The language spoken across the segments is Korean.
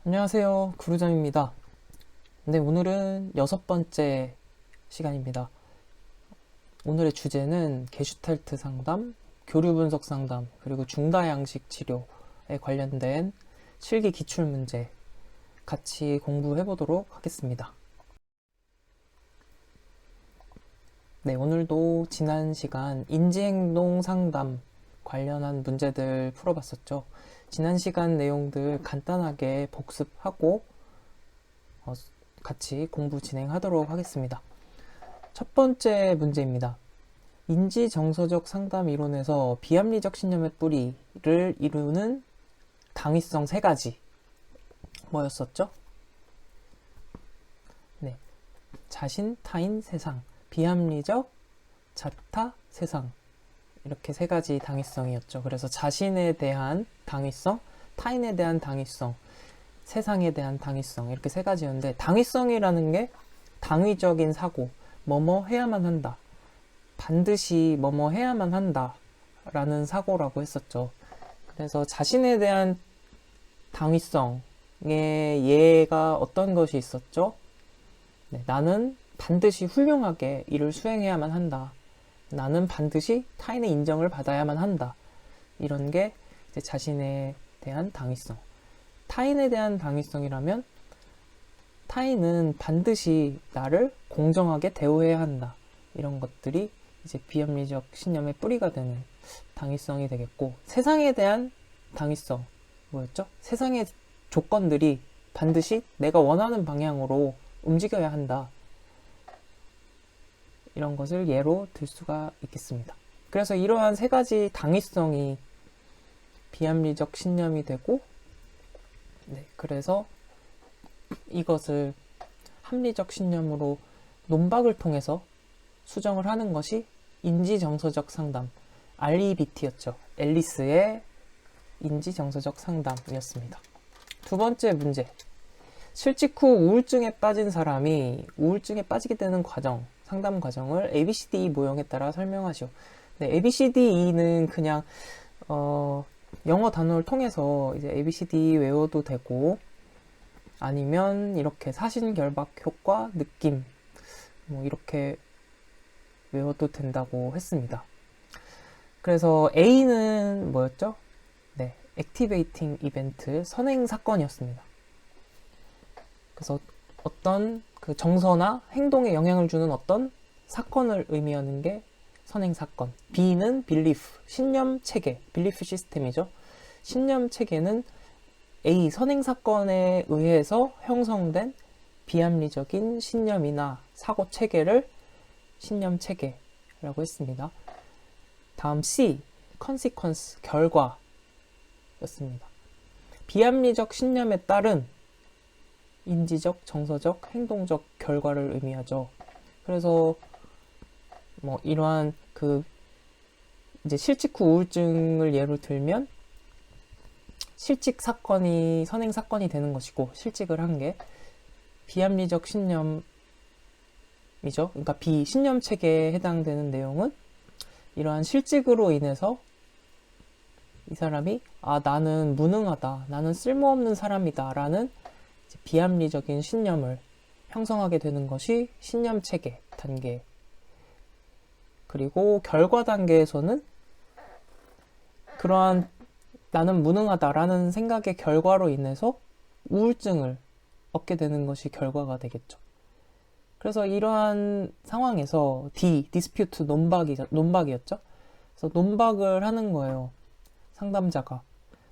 안녕하세요, 구루잠입니다. 네, 오늘은 6번째 시간입니다. 오늘의 주제는 게슈탈트 상담, 교류 분석 상담, 그리고 중다양식 치료에 관련된 실기 기출 문제 같이 공부해 보도록 하겠습니다. 네, 오늘도 지난 시간 인지행동 상담 관련한 문제들 풀어봤었죠. 지난 시간 내용들 간단하게 복습하고 같이 공부 진행하도록 하겠습니다. 첫 번째 문제입니다. 인지정서적 상담 이론에서 비합리적 신념의 뿌리를 이루는 당위성 3가지 뭐였었죠? 네, 자신, 타인, 세상, 비합리적, 자타, 세상, 이렇게 3가지 당위성이었죠. 그래서 자신에 대한 당위성, 타인에 대한 당위성, 세상에 대한 당위성, 이렇게 3가지였는데, 당위성이라는 게 당위적인 사고, 뭐뭐 해야만 한다, 반드시 뭐뭐 해야만 한다 라는 사고라고 했었죠. 그래서 자신에 대한 당위성의 예가 어떤 것이 있었죠? 네, 나는 반드시 훌륭하게 일을 수행해야만 한다, 나는 반드시 타인의 인정을 받아야만 한다, 이런 게 이제 자신에 대한 당위성. 타인에 대한 당위성이라면 타인은 반드시 나를 공정하게 대우해야 한다, 이런 것들이 이제 비합리적 신념의 뿌리가 되는 당위성이 되겠고, 세상에 대한 당위성 뭐였죠? 세상의 조건들이 반드시 내가 원하는 방향으로 움직여야 한다, 이런 것을 예로 들 수가 있겠습니다. 그래서 이러한 3가지 당위성이 비합리적 신념이 되고, 네, 그래서 이것을 합리적 신념으로 논박을 통해서 수정을 하는 것이 인지정서적 상담, REBT였죠. 앨리스의 인지정서적 상담이었습니다. 두 번째 문제. 실직 후 우울증에 빠진 사람이 우울증에 빠지게 되는 과정, 상담 과정을 ABCD 모형에 따라 설명하시오. 네, ABCD는 그냥 영어 단어를 통해서 이제 ABCD 외워도 되고, 아니면 이렇게 사신결박 효과, 느낌, 뭐 이렇게 외워도 된다고 했습니다. 그래서 A는 뭐였죠? 네, 액티베이팅 이벤트, 선행 사건이었습니다. 그래서 어떤 그 정서나 행동에 영향을 주는 어떤 사건을 의미하는 게 선행 사건. B는 belief, 신념 체계, belief 시스템이죠. 신념 체계는 A, 선행 사건에 의해서 형성된 비합리적인 신념이나 사고 체계를 신념 체계라고 했습니다. 다음 C, consequence, 결과였습니다. 비합리적 신념에 따른 인지적, 정서적, 행동적 결과를 의미하죠. 그래서 뭐 이러한 그 이제 실직 후 우울증을 예로 들면 실직 사건이 선행 사건이 되는 것이고, 실직을 한 게 비합리적 신념이죠. 그러니까 비신념 체계에 해당되는 내용은 이러한 실직으로 인해서 이 사람이 나는 무능하다, 나는 쓸모없는 사람이다 라는 비합리적인 신념을 형성하게 되는 것이 신념 체계 단계. 그리고 결과 단계에서는 그러한 나는 무능하다라는 생각의 결과로 인해서 우울증을 얻게 되는 것이 결과가 되겠죠. 그래서 이러한 상황에서 D, 디스퓨트, 논박이었죠. 그래서 논박을 하는 거예요. 상담자가.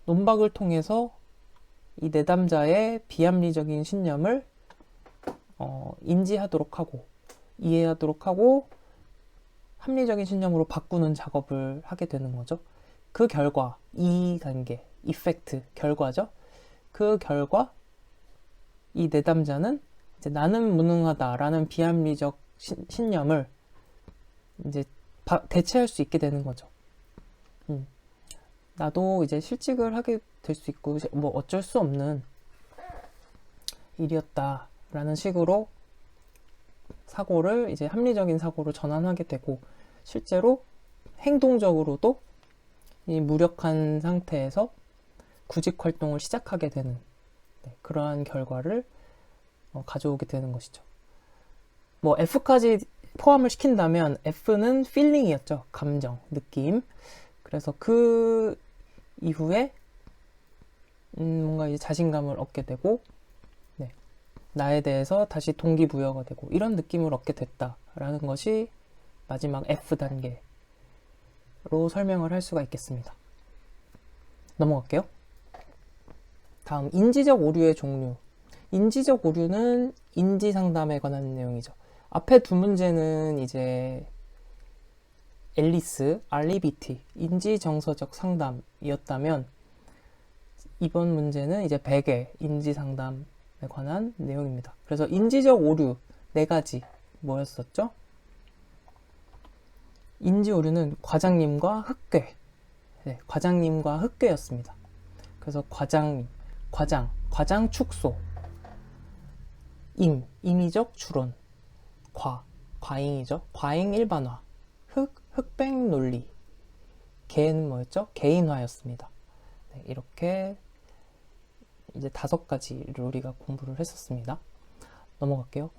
논박을 통해서 이 내담자의 비합리적인 신념을 인지하도록 하고, 이해하도록 하고, 합리적인 신념으로 바꾸는 작업을 하게 되는 거죠. 그 결과, 이 단계, 이펙트, 결과죠. 그 결과, 이 내담자는 이제 나는 무능하다라는 비합리적 신념을 이제 대체할 수 있게 되는 거죠. 나도 이제 실직을 하게 될 수 있고, 뭐 어쩔 수 없는 일이었다라는 식으로 사고를 이제 합리적인 사고로 전환하게 되고, 실제로 행동적으로도 이 무력한 상태에서 구직 활동을 시작하게 되는 그러한 결과를 가져오게 되는 것이죠. 뭐 F까지 포함을 시킨다면 F는 feeling이었죠. 감정, 느낌. 그래서 그 이후에 뭔가 이제 자신감을 얻게 되고 나에 대해서 다시 동기부여가 되고 이런 느낌을 얻게 됐다라는 것이 마지막 F단계로 설명을 할 수가 있겠습니다. 넘어갈게요. 다음, 인지적 오류의 종류. 인지적 오류는 인지 상담에 관한 내용이죠. 앞에 두 문제는 이제 앨리스, REBT, 인지 정서적 상담이었다면 이번 문제는 이제 베개, 인지 상담에 관한 내용입니다. 그래서 인지적 오류 4가지 뭐였었죠? 인지 오류는 과장님과 흑괴, 과장님과 흑괴였습니다. 그래서 과장 축소, 임의적 추론, 과잉이죠. 과잉 일반화, 흑백 논리, 개는 뭐였죠? 개인화였습니다. 이렇게 이제 5가지를 우리가 공부를 했었습니다. 넘어갈게요.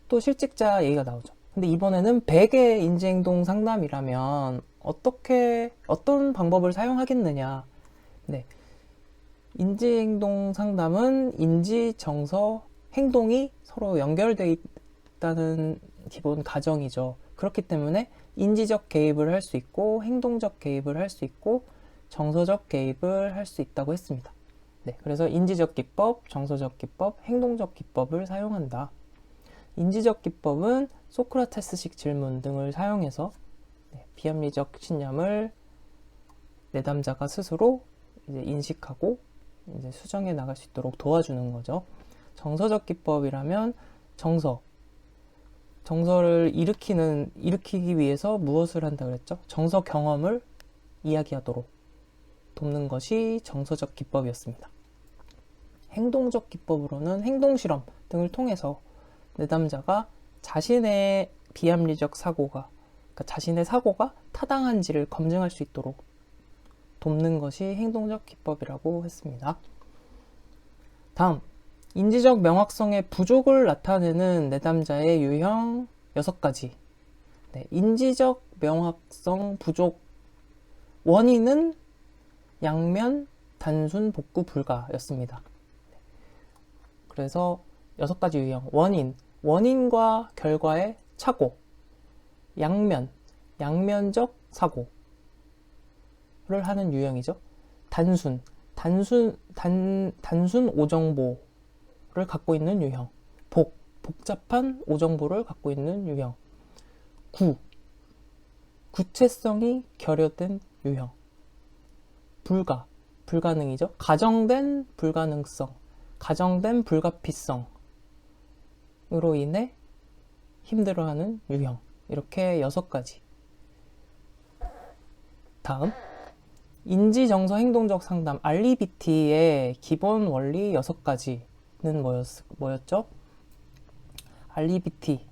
또 실직자 얘기가 나오죠. 근데 이번에는 베개 인지행동 상담이라면 어떤 방법을 사용하겠느냐. 인지행동 상담은 인지, 정서, 행동이 서로 연결되어 있다는 기본 가정이죠. 그렇기 때문에 인지적 개입을 할 수 있고 행동적 개입을 할 수 있고 정서적 개입을 할 수 있다고 했습니다. 그래서 인지적 기법, 정서적 기법, 행동적 기법을 사용한다. 인지적 기법은 소크라테스식 질문 등을 사용해서 비합리적 신념을 내담자가 스스로 이제 인식하고 이제 수정해 나갈 수 있도록 도와주는 거죠. 정서적 기법이라면 정서를 일으키기 위해서 무엇을 한다 그랬죠? 정서 경험을 이야기하도록 돕는 것이 정서적 기법이었습니다. 행동적 기법으로는 행동실험 등을 통해서 내담자가 자신의 비합리적 사고가, 그러니까 자신의 사고가 타당한지를 검증할 수 있도록 돕는 것이 행동적 기법이라고 했습니다. 다음, 인지적 명확성의 부족을 나타내는 내담자의 유형 6가지. 인지적 명확성 부족 원인은 양면, 단순, 복구 불가였습니다. 그래서 6가지 유형. 원인과 결과의 착오. 양면적 사고를 하는 유형이죠. 단순 오정보를 갖고 있는 유형. 복잡한 오정보를 갖고 있는 유형. 구체성이 결여된 유형. 불가능이죠. 가정된 불가능성, 가정된 불가피성으로 인해 힘들어하는 유형. 이렇게 6가지. 다음, 인지, 정서, 행동적 상담, REBT의 기본 원리 6가지는 뭐였죠? REBT,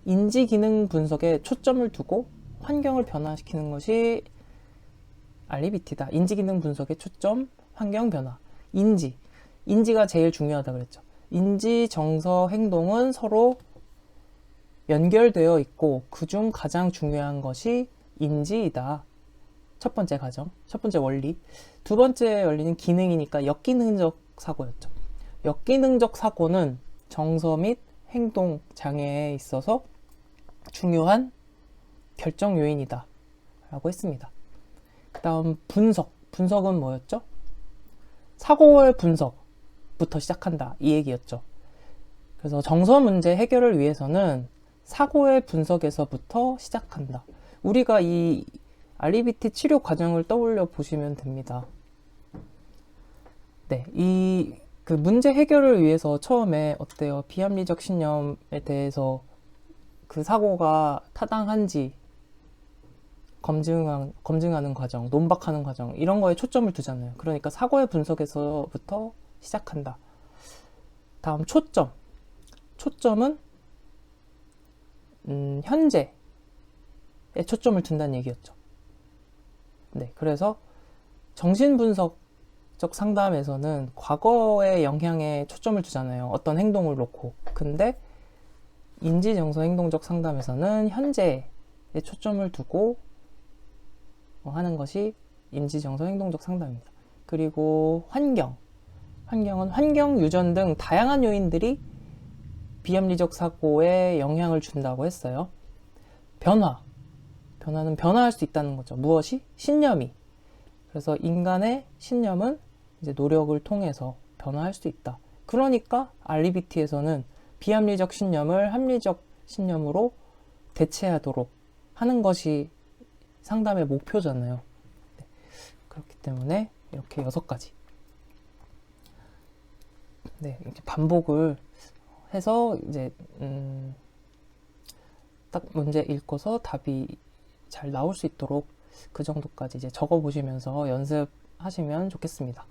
인지 기능 분석에 초점을 두고 환경을 변화시키는 것이 REBT다. 인지 기능 분석의 초점, 환경 변화. 인지가 제일 중요하다 그랬죠. 인지, 정서, 행동은 서로 연결되어 있고 그중 가장 중요한 것이 인지이다. 첫 번째 원리. 두 번째 원리는 기능이니까 역기능적 사고였죠. 역기능적 사고는 정서 및 행동 장애에 있어서 중요한 결정 요인이다 라고 했습니다. 그 다음 분석은 뭐였죠? 사고의 분석부터 시작한다 이 얘기였죠. 그래서 정서 문제 해결을 위해서는 사고의 분석에서부터 시작한다. 우리가 이 REBT 치료 과정을 떠올려 보시면 됩니다. 그 문제 해결을 위해서 처음에 어때요? 비합리적 신념에 대해서 그 사고가 타당한지 검증하는 과정, 논박하는 과정 이런 거에 초점을 두잖아요. 그러니까 사고의 분석에서부터 시작한다. 다음 초점은 현재에 초점을 둔다는 얘기였죠. 그래서 정신분석 행동적 상담에서는 과거의 영향에 초점을 두잖아요. 어떤 행동을 놓고. 근데 인지정서 행동적 상담에서는 현재에 초점을 두고 하는 것이 인지정서 행동적 상담입니다. 그리고 환경은 환경, 유전 등 다양한 요인들이 비합리적 사고에 영향을 준다고 했어요. 변화는 변화할 수 있다는 거죠. 무엇이? 신념이. 그래서 인간의 신념은 이제 노력을 통해서 변화할 수 있다. 그러니까 REBT에서는 비합리적 신념을 합리적 신념으로 대체하도록 하는 것이 상담의 목표잖아요. 네. 그렇기 때문에 이렇게 6가지. 네, 이렇게 반복을 해서 이제 딱 문제 읽고서 답이 잘 나올 수 있도록 그 정도까지 이제 적어 보시면서 연습하시면 좋겠습니다.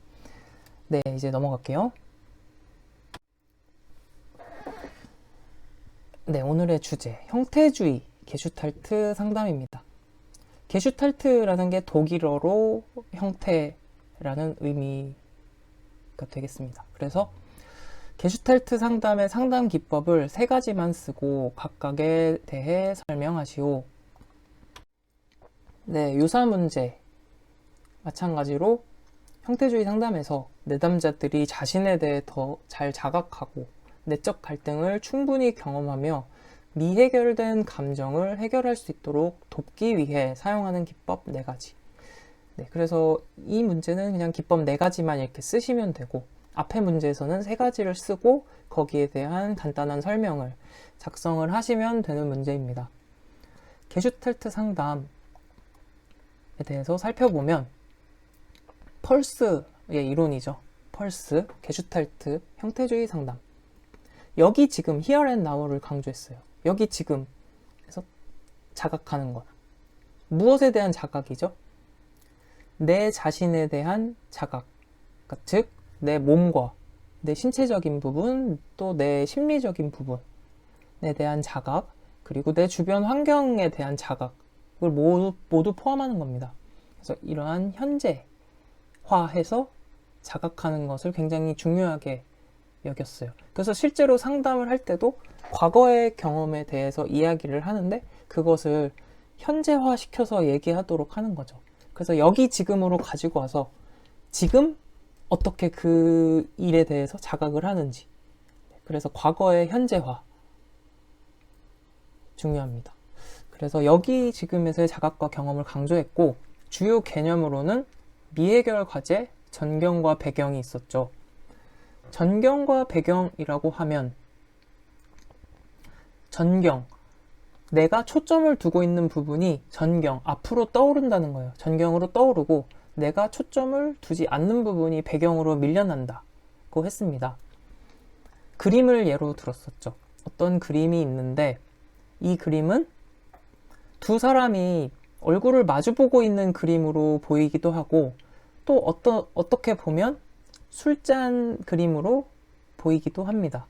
네, 이제 넘어갈게요. 네, 오늘의 주제, 형태주의 게슈탈트 상담입니다. 게슈탈트라는 게 독일어로 형태라는 의미가 되겠습니다. 그래서 게슈탈트 상담의 상담 기법을 3가지만 쓰고 각각에 대해 설명하시오. 네, 유사 문제 마찬가지로 형태주의 상담에서 내담자들이 자신에 대해 더 잘 자각하고 내적 갈등을 충분히 경험하며 미해결된 감정을 해결할 수 있도록 돕기 위해 사용하는 기법 4가지. 네, 그래서 이 문제는 그냥 기법 4가지만 이렇게 쓰시면 되고 앞에 문제에서는 3가지를 쓰고 거기에 대한 간단한 설명을 작성을 하시면 되는 문제입니다. 게슈탈트 상담에 대해서 살펴보면 펄스의 이론이죠. 펄스, 게슈탈트, 형태주의 상담. 여기 지금 here and now를 강조했어요. 여기 지금 그래서 자각하는 것. 무엇에 대한 자각이죠? 내 자신에 대한 자각. 그러니까 즉 내 몸과 내 신체적인 부분, 또 내 심리적인 부분에 대한 자각, 그리고 내 주변 환경에 대한 자각을 모두 포함하는 겁니다. 그래서 이러한 현재화해서 자각하는 것을 굉장히 중요하게 여겼어요. 그래서 실제로 상담을 할 때도 과거의 경험에 대해서 이야기를 하는데 그것을 현재화 시켜서 얘기하도록 하는 거죠. 그래서 여기 지금으로 가지고 와서 지금 어떻게 그 일에 대해서 자각을 하는지. 그래서 과거의 현재화 중요합니다. 그래서 여기 지금에서의 자각과 경험을 강조했고 주요 개념으로는 미해결 과제, 전경과 배경이 있었죠. 전경과 배경이라고 하면 전경, 내가 초점을 두고 있는 부분이 전경, 앞으로 떠오른다는 거예요. 전경으로 떠오르고 내가 초점을 두지 않는 부분이 배경으로 밀려난다고 했습니다. 그림을 예로 들었었죠. 어떤 그림이 있는데 이 그림은 두 사람이 얼굴을 마주보고 있는 그림으로 보이기도 하고 또 어떻게 보면 술잔 그림으로 보이기도 합니다.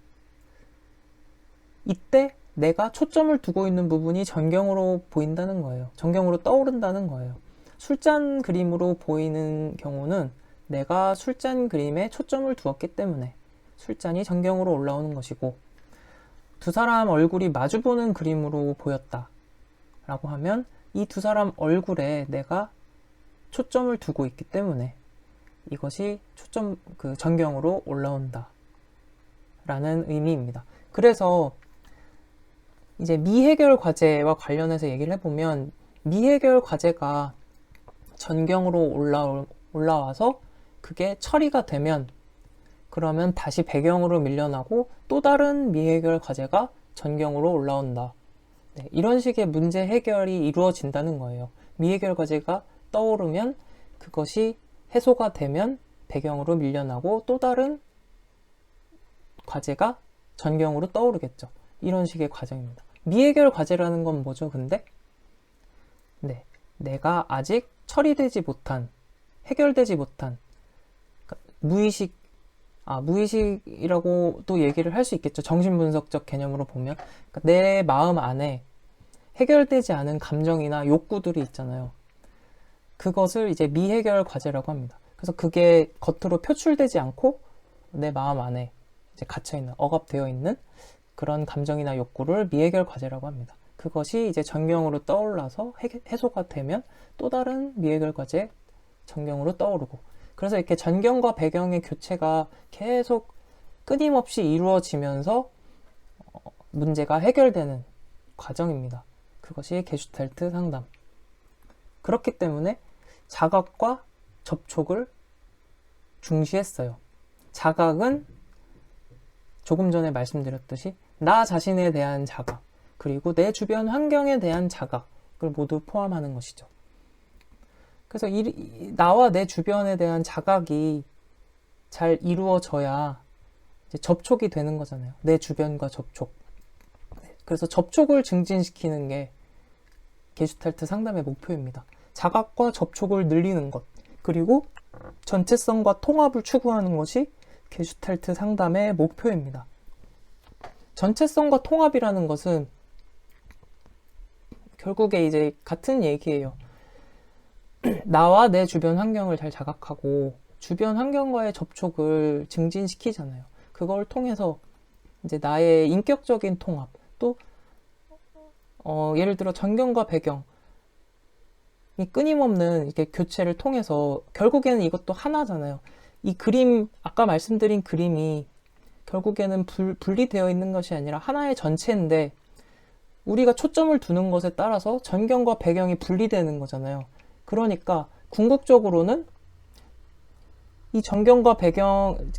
이때 내가 초점을 두고 있는 부분이 전경으로 보인다는 거예요. 전경으로 떠오른다는 거예요. 술잔 그림으로 보이는 경우는 내가 술잔 그림에 초점을 두었기 때문에 술잔이 전경으로 올라오는 것이고 두 사람 얼굴이 마주보는 그림으로 보였다 라고 하면 이 두 사람 얼굴에 내가 초점을 두고 있기 때문에 이것이 전경으로 올라온다 라는 의미입니다. 그래서 이제 미해결 과제와 관련해서 얘기를 해보면 미해결 과제가 전경으로 올라와서 그게 처리가 되면 그러면 다시 배경으로 밀려나고 또 다른 미해결 과제가 전경으로 올라온다. 네, 이런 식의 문제 해결이 이루어진다는 거예요. 미해결 과제가 떠오르면 그것이 해소가 되면 배경으로 밀려나고 또 다른 과제가 전경으로 떠오르겠죠. 이런 식의 과정입니다. 미해결 과제라는 건 뭐죠, 근데? 네, 내가 아직 처리되지 못한, 해결되지 못한 무의식이라고 또 얘기를 할 수 있겠죠. 정신분석적 개념으로 보면 그러니까 내 마음 안에 해결되지 않은 감정이나 욕구들이 있잖아요. 그것을 이제 미해결 과제라고 합니다. 그래서 그게 겉으로 표출되지 않고 내 마음 안에 이제 갇혀있는, 억압되어 있는 그런 감정이나 욕구를 미해결 과제라고 합니다. 그것이 이제 전경으로 떠올라서 해소가 되면 또 다른 미해결 과제 전경으로 떠오르고, 그래서 이렇게 전경과 배경의 교체가 계속 끊임없이 이루어지면서 문제가 해결되는 과정입니다. 그것이 게슈탈트 상담. 그렇기 때문에 자각과 접촉을 중시했어요. 자각은 조금 전에 말씀드렸듯이 나 자신에 대한 자각, 그리고 내 주변 환경에 대한 자각을 모두 포함하는 것이죠. 그래서 나와 내 주변에 대한 자각이 잘 이루어져야 이제 접촉이 되는 거잖아요. 내 주변과 접촉. 그래서 접촉을 증진시키는 게 게슈탈트 상담의 목표입니다. 자각과 접촉을 늘리는 것, 그리고 전체성과 통합을 추구하는 것이 게슈탈트 상담의 목표입니다. 전체성과 통합이라는 것은 결국에 이제 같은 얘기예요. 나와 내 주변 환경을 잘 자각하고 주변 환경과의 접촉을 증진시키잖아요. 그걸 통해서 이제 나의 인격적인 통합, 또 예를 들어 전경과 배경, 이 끊임없는 이렇게 교체를 통해서 결국에는 이것도 하나잖아요. 이 그림, 아까 말씀드린 그림이 결국에는 분리되어 있는 것이 아니라 하나의 전체인데 우리가 초점을 두는 것에 따라서 전경과 배경이 분리되는 거잖아요. 그러니까 궁극적으로는 이 전경과 배경의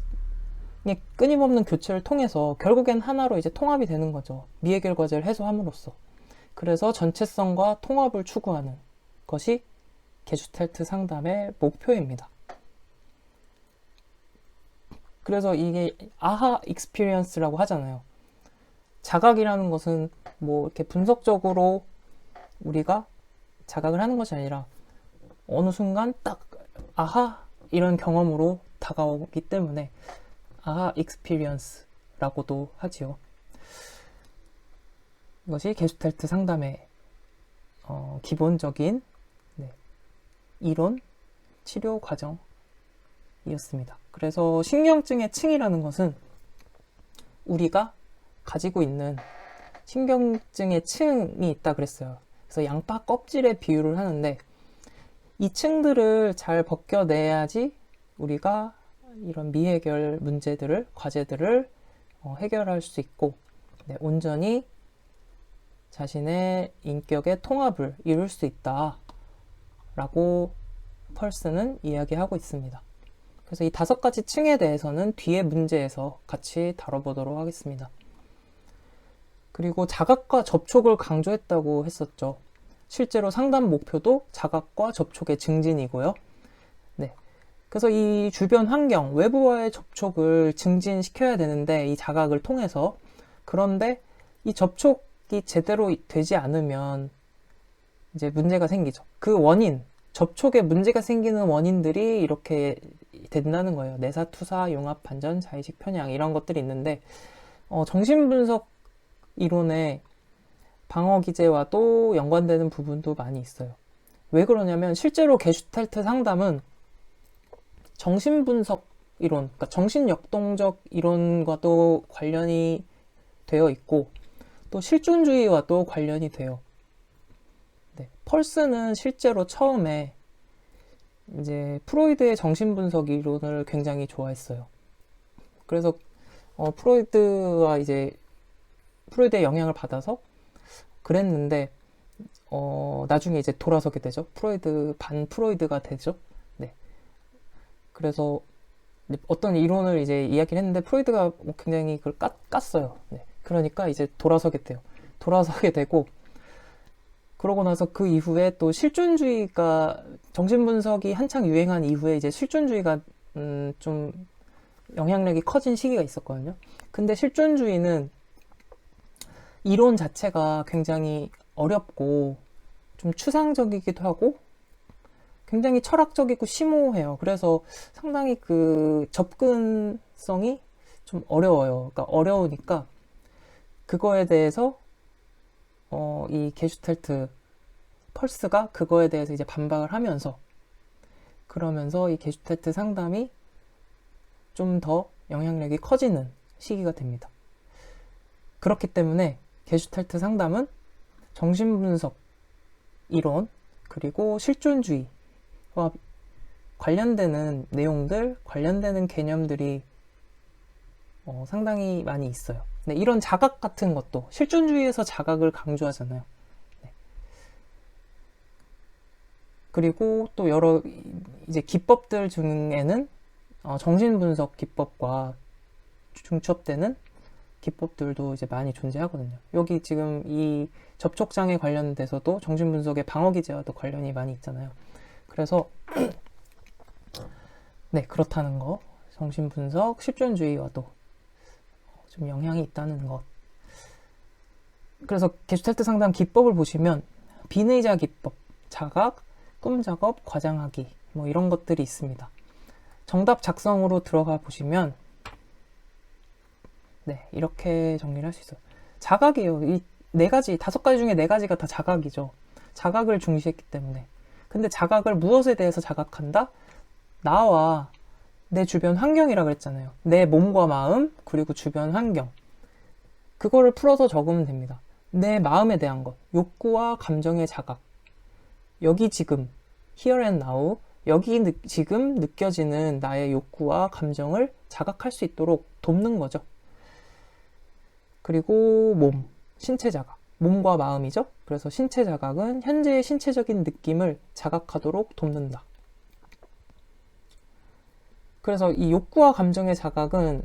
끊임없는 교체를 통해서 결국엔 하나로 이제 통합이 되는 거죠. 미해결 과제를 해소함으로써. 그래서 전체성과 통합을 추구하는 것이 게슈탈트 상담의 목표입니다. 그래서 이게 아하 익스피리언스라고 하잖아요. 자각이라는 것은 뭐 이렇게 분석적으로 우리가 자각을 하는 것이 아니라 어느 순간 딱 아하 이런 경험으로 다가오기 때문에 아하 익스피리언스라고도 하지요. 이것이 게슈탈트 상담의 기본적인 이론 치료 과정이었습니다. 그래서 신경증의 층이라는 것은 우리가 가지고 있는 신경증의 층이 있다 그랬어요. 그래서 양파 껍질에 비유를 하는데 이 층들을 잘 벗겨내야지 우리가 이런 미해결 문제들을, 과제들을 해결할 수 있고 온전히 자신의 인격의 통합을 이룰 수 있다 라고 펄스는 이야기하고 있습니다. 그래서 이 5가지 층에 대해서는 뒤에 문제에서 같이 다뤄보도록 하겠습니다. 그리고 자각과 접촉을 강조했다고 했었죠. 실제로 상담 목표도 자각과 접촉의 증진이고요. 네. 그래서 이 주변 환경, 외부와의 접촉을 증진시켜야 되는데 이 자각을 통해서, 그런데 이 접촉이 제대로 되지 않으면 이제 문제가 생기죠. 그 원인, 접촉에 문제가 생기는 원인들이 이렇게 된다는 거예요. 내사, 투사, 용합, 반전, 자의식, 편향 이런 것들이 있는데 정신분석 이론의 방어 기제와도 연관되는 부분도 많이 있어요. 왜 그러냐면 실제로 게슈탈트 상담은 정신분석 이론, 그러니까 정신역동적 이론과도 관련이 되어 있고 또 실존주의와도 관련이 돼요. 네, 펄스는 실제로 처음에 이제 프로이드의 정신분석 이론을 굉장히 좋아했어요. 그래서 프로이드와 이제 프로이드의 영향을 받아서 그랬는데 나중에 이제 돌아서게 되죠. 반 프로이드가 되죠. 네. 그래서 어떤 이론을 이제 이야기를 했는데 프로이드가 굉장히 그걸 깠어요. 네. 그러니까 이제 돌아서게 돼요. 돌아서게 되고 그러고 나서 그 이후에 또 실존주의가 정신분석이 한창 유행한 이후에 이제 실존주의가 좀 영향력이 커진 시기가 있었거든요. 근데 실존주의는 이론 자체가 굉장히 어렵고 좀 추상적이기도 하고 굉장히 철학적이고 심오해요. 그래서 상당히 그 접근성이 좀 어려워요. 그러니까 어려우니까 그거에 대해서 이 게슈탈트 펄스가 그거에 대해서 이제 반박을 하면서 그러면서 이 게슈탈트 상담이 좀 더 영향력이 커지는 시기가 됩니다. 그렇기 때문에 게슈탈트 상담은 정신분석 이론 그리고 실존주의와 관련되는 내용들, 관련되는 개념들이 상당히 많이 있어요. 네, 이런 자각 같은 것도 실존주의에서 자각을 강조하잖아요. 네. 그리고 또 여러 이제 기법들 중에는 정신분석 기법과 중첩되는 기법들도 이제 많이 존재하거든요. 여기 지금 이 접촉장애 관련돼서도 정신분석의 방어기제와도 관련이 많이 있잖아요. 그래서 네, 그렇다는 거. 정신분석, 실존주의와도 좀 영향이 있다는 것. 그래서 게슈탈트 상담 기법을 보시면 비의자 기법, 자각, 꿈작업, 과장하기 뭐 이런 것들이 있습니다. 정답 작성으로 들어가 보시면 네, 이렇게 정리를 할 수 있어요. 자각이에요. 이 4가지, 5가지 중에 4가지가 다 자각이죠. 자각을 중시했기 때문에. 근데 자각을 무엇에 대해서 자각한다? 나와 내 주변 환경이라 그랬잖아요. 내 몸과 마음, 그리고 주변 환경. 그거를 풀어서 적으면 됩니다. 내 마음에 대한 것, 욕구와 감정의 자각. 여기 지금, here and now, 여기 지금 느껴지는 나의 욕구와 감정을 자각할 수 있도록 돕는 거죠. 그리고 몸, 신체 자각. 몸과 마음이죠. 그래서 신체 자각은 현재의 신체적인 느낌을 자각하도록 돕는다. 그래서 이 욕구와 감정의 자각은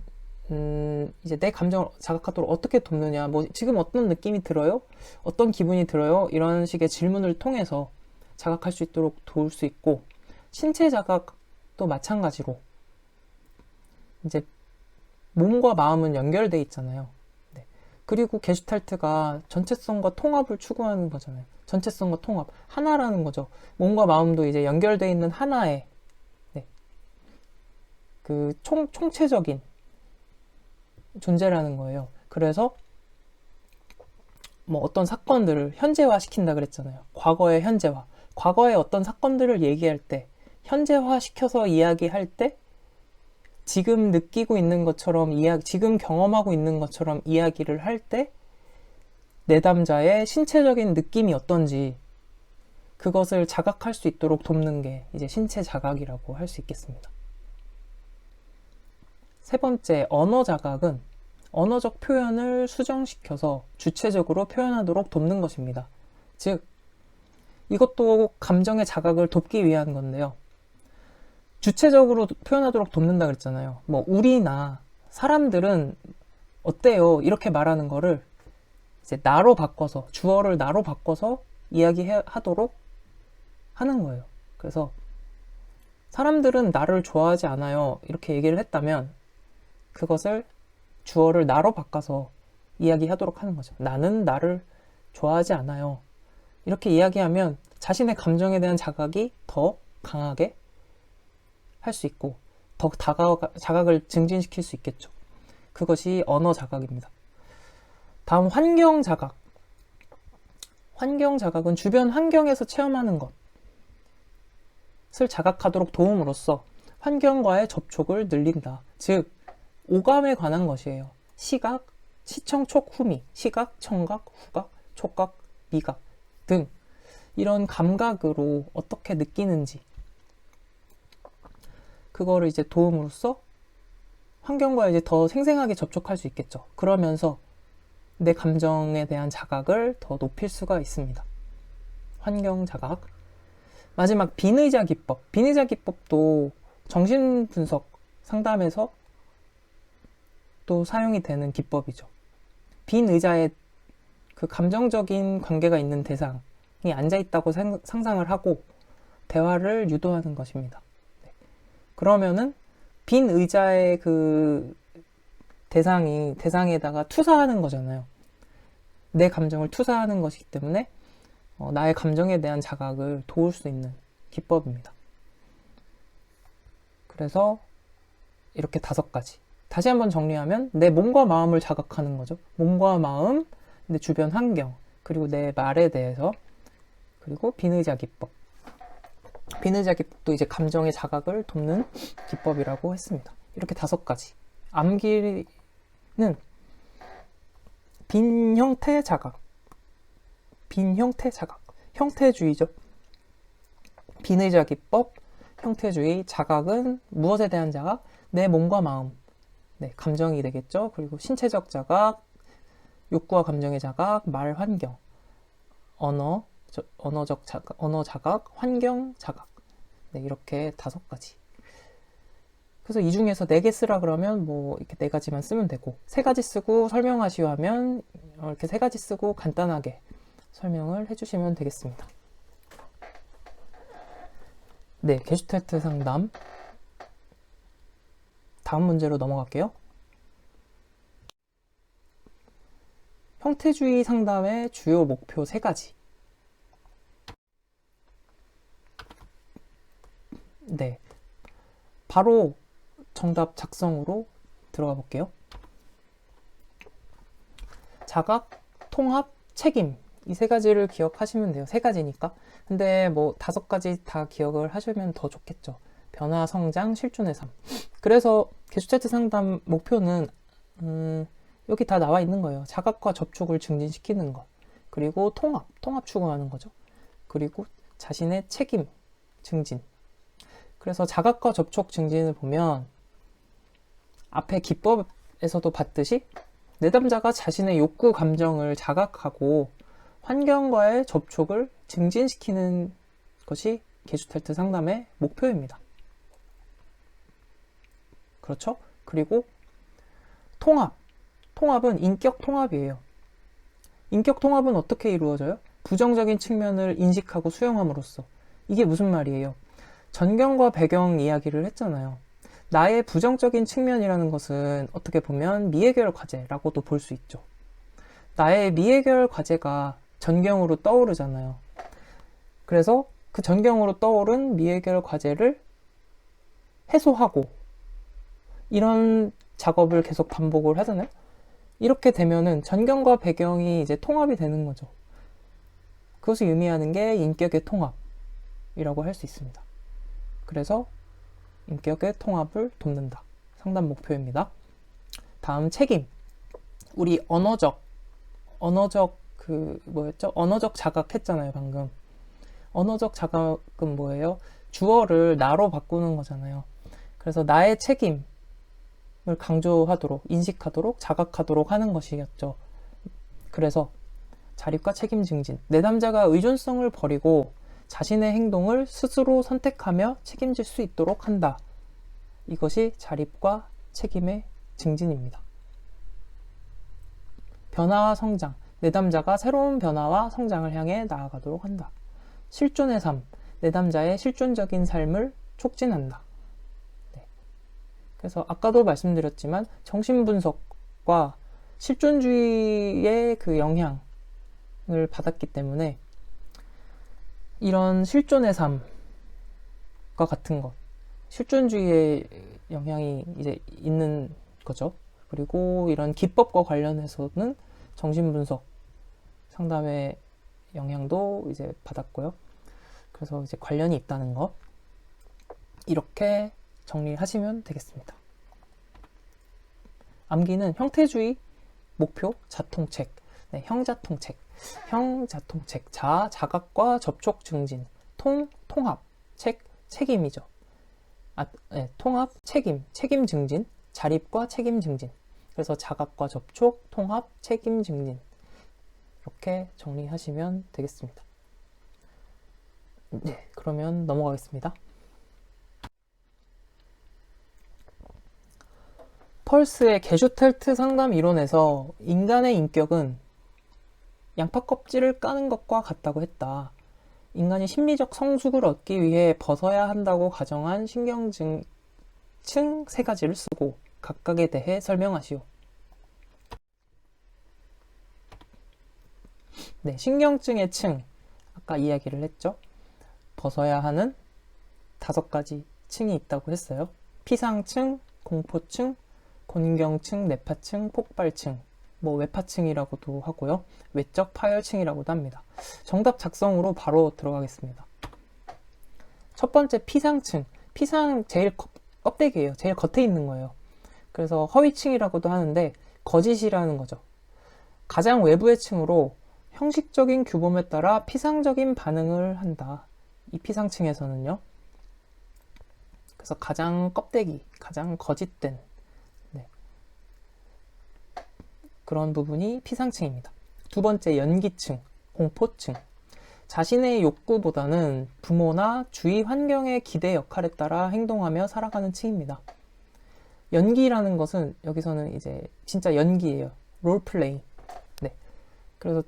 이제 내 감정을 자각하도록 어떻게 돕느냐, 뭐 지금 어떤 느낌이 들어요? 어떤 기분이 들어요? 이런 식의 질문을 통해서 자각할 수 있도록 도울 수 있고, 신체 자각도 마찬가지로 이제 몸과 마음은 연결돼 있잖아요. 네. 그리고 게슈탈트가 전체성과 통합을 추구하는 거잖아요. 전체성과 통합, 하나라는 거죠. 몸과 마음도 이제 연결돼 있는 하나의 그 총체적인 존재라는 거예요. 그래서 뭐 어떤 사건들을 현재화 시킨다 그랬잖아요. 과거의 현재화. 과거의 어떤 사건들을 얘기할 때, 현재화 시켜서 이야기할 때, 지금 느끼고 있는 것처럼 지금 경험하고 있는 것처럼 이야기를 할 때, 내담자의 신체적인 느낌이 어떤지, 그것을 자각할 수 있도록 돕는 게 이제 신체 자각이라고 할 수 있겠습니다. 세 번째, 언어 자각은 언어적 표현을 수정시켜서 주체적으로 표현하도록 돕는 것입니다. 즉, 이것도 감정의 자각을 돕기 위한 건데요. 주체적으로 표현하도록 돕는다 그랬잖아요. 뭐 우리나 사람들은 어때요? 이렇게 말하는 거를 이제 나로 바꿔서, 주어를 나로 바꿔서 이야기하도록 하는 거예요. 그래서 사람들은 나를 좋아하지 않아요. 이렇게 얘기를 했다면 그것을 주어를 나로 바꿔서 이야기하도록 하는 거죠. 나는 나를 좋아하지 않아요. 이렇게 이야기하면 자신의 감정에 대한 자각이 더 강하게 할 수 있고 더 자각을 증진시킬 수 있겠죠. 그것이 언어 자각입니다. 다음 환경 자각. 환경 자각은 주변 환경에서 체험하는 것을 자각하도록 도움으로써 환경과의 접촉을 늘린다. 즉, 오감에 관한 것이에요. 시각, 시청, 촉, 후미, 시각, 청각, 후각, 촉각, 미각 등 이런 감각으로 어떻게 느끼는지 그거를 이제 도움으로써 환경과 이제 더 생생하게 접촉할 수 있겠죠. 그러면서 내 감정에 대한 자각을 더 높일 수가 있습니다. 환경 자각. 마지막 비의자 기법. 비의자 기법도 정신분석 상담에서 또 사용이 되는 기법이죠. 빈의자의 그 감정적인 관계가 있는 대상이 앉아있다고 상상을 하고 대화를 유도하는 것입니다. 그러면은 빈의자의 그 대상에다가 투사하는 거잖아요. 내 감정을 투사하는 것이기 때문에 나의 감정에 대한 자각을 도울 수 있는 기법입니다. 그래서 이렇게 5가지. 다시 한번 정리하면 내 몸과 마음을 자각하는 거죠. 몸과 마음, 내 주변 환경, 그리고 내 말에 대해서, 그리고 빈의자 기법. 비느자 기법도 이제 감정의 자각을 돕는 기법이라고 했습니다. 이렇게 5가지. 암기는 빈 형태 자각, 형태주의죠. 비느자 기법, 형태주의, 자각은 무엇에 대한 자각? 내 몸과 마음, 네, 감정이 되겠죠. 그리고 신체적 자각, 욕구와 감정의 자각, 말 환경, 언어적 자각, 언어 자각, 환경 자각. 네, 이렇게 5가지. 그래서 이 중에서 4개 쓰라 그러면 뭐 이렇게 4가지만 쓰면 되고, 3가지 쓰고 설명하시오 하면 이렇게 3가지 쓰고 간단하게 설명을 해주시면 되겠습니다. 네, 게슈탈트 상담. 다음 문제로 넘어갈게요. 형태주의 상담의 주요 목표 3가지. 네, 바로 정답 작성으로 들어가 볼게요. 자각, 통합, 책임. 이 3가지를 기억하시면 돼요. 3가지니까. 근데 뭐 5가지 다 기억을 하시면 더 좋겠죠. 변화, 성장, 실존의 삶. 그래서 게슈탈트 상담 목표는 여기 다 나와 있는 거예요. 자각과 접촉을 증진시키는 것. 그리고 통합 추구하는 거죠. 그리고 자신의 책임 증진. 그래서 자각과 접촉 증진을 보면 앞에 기법에서도 봤듯이 내담자가 자신의 욕구 감정을 자각하고 환경과의 접촉을 증진시키는 것이 게슈탈트 상담의 목표입니다. 그렇죠? 그리고 통합은 인격 통합이에요. 인격 통합은 어떻게 이루어져요? 부정적인 측면을 인식하고 수용함으로써. 이게 무슨 말이에요? 전경과 배경 이야기를 했잖아요. 나의 부정적인 측면이라는 것은 어떻게 보면 미해결 과제라고도 볼 수 있죠. 나의 미해결 과제가 전경으로 떠오르잖아요. 그래서 그 전경으로 떠오른 미해결 과제를 해소하고 이런 작업을 계속 반복을 하잖아요. 이렇게 되면은 전경과 배경이 이제 통합이 되는 거죠. 그것을 의미하는 게 인격의 통합이라고 할 수 있습니다. 그래서 인격의 통합을 돕는다. 상담 목표입니다. 다음 책임. 우리 언어적 자각 했잖아요, 방금. 언어적 자각은 뭐예요? 주어를 나로 바꾸는 거잖아요. 그래서 나의 책임을 강조하도록, 인식하도록, 자각하도록 하는 것이었죠. 그래서 자립과 책임 증진. 내담자가 의존성을 버리고 자신의 행동을 스스로 선택하며 책임질 수 있도록 한다. 이것이 자립과 책임의 증진입니다. 변화와 성장. 내담자가 새로운 변화와 성장을 향해 나아가도록 한다. 실존의 삶. 내담자의 실존적인 삶을 촉진한다. 네. 그래서 아까도 말씀드렸지만 정신분석과 실존주의의 그 영향을 받았기 때문에 이런 실존의 삶과 같은 것, 실존주의의 영향이 이제 있는 거죠. 그리고 이런 기법과 관련해서는 정신분석 상담의 영향도 이제 받았고요. 그래서 이제 관련이 있다는 것, 이렇게 정리하시면 되겠습니다. 암기는 형태주의, 목표, 자통책, 네, 형자통책, 자각과 접촉 증진, 통합, 책임이죠. 통합, 책임 증진, 자립과 책임 증진. 그래서 자각과 접촉, 통합, 책임 증진. 이렇게 정리하시면 되겠습니다. 네, 그러면 넘어가겠습니다. 펄스의 게슈탈트 상담 이론에서 인간의 인격은 양파 껍질을 까는 것과 같다고 했다. 인간이 심리적 성숙을 얻기 위해 벗어야 한다고 가정한 신경증 층 3가지를 쓰고 각각에 대해 설명하시오. 네, 신경증의 층, 아까 이야기를 했죠. 벗어야 하는 5가지 층이 있다고 했어요. 피상층, 공포층, 곤경층, 뇌파층, 폭발층, 외파층이라고도 하고요. 외적 파열층이라고도 합니다. 정답 작성으로 바로 들어가겠습니다. 첫 번째 피상층. 피상 제일 껍데기예요. 제일 겉에 있는 거예요. 그래서 허위층이라고도 하는데 거짓이라는 거죠. 가장 외부의 층으로 형식적인 규범에 따라 피상적인 반응을 한다. 이 피상층에서는요. 그래서 가장 껍데기, 가장 거짓된 그런 부분이 피상층입니다. 두 번째 연기층, 공포층. 자신의 욕구보다는 부모나 주위 환경의 기대 역할에 따라 행동하며 살아가는 층입니다. 연기라는 것은 여기서는 이제 진짜 연기예요. 롤플레잉. 네. 그래서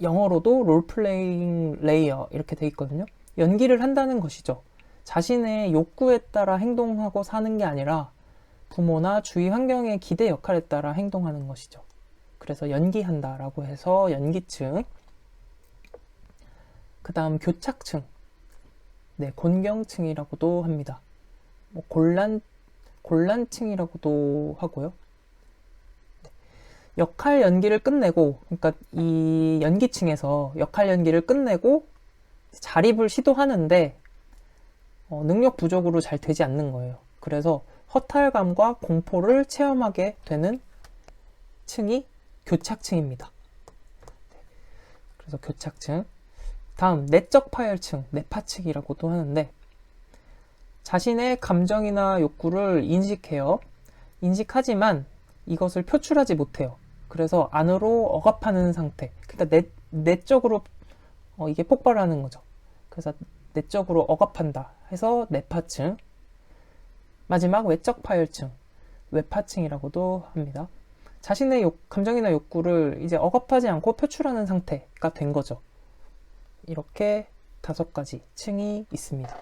영어로도 롤플레잉 레이어 이렇게 돼 있거든요. 연기를 한다는 것이죠. 자신의 욕구에 따라 행동하고 사는 게 아니라 부모나 주위 환경의 기대 역할에 따라 행동하는 것이죠. 그래서 연기한다라고 해서 연기층. 그 다음 교착층. 네, 곤경층이라고도 합니다. 뭐 곤란층이라고도 하고요. 네. 역할 연기를 끝내고, 그러니까 이 연기층에서 역할 연기를 끝내고 자립을 시도하는데 능력 부족으로 잘 되지 않는 거예요. 그래서 허탈감과 공포를 체험하게 되는 층이 교착층입니다. 그래서 교착층. 다음 내적 파열층, 내파층이라고도 하는데 자신의 감정이나 욕구를 인식하지만 이것을 표출하지 못해요. 그래서 안으로 억압하는 상태. 그러니까 내적으로 이게 폭발하는 거죠. 그래서 내적으로 억압한다 해서 내파층. 마지막 외적 파열층, 외파층이라고도 합니다. 자신의 감정이나 욕구를 이제 억압하지 않고 표출하는 상태가 된 거죠. 이렇게 5가지 층이 있습니다.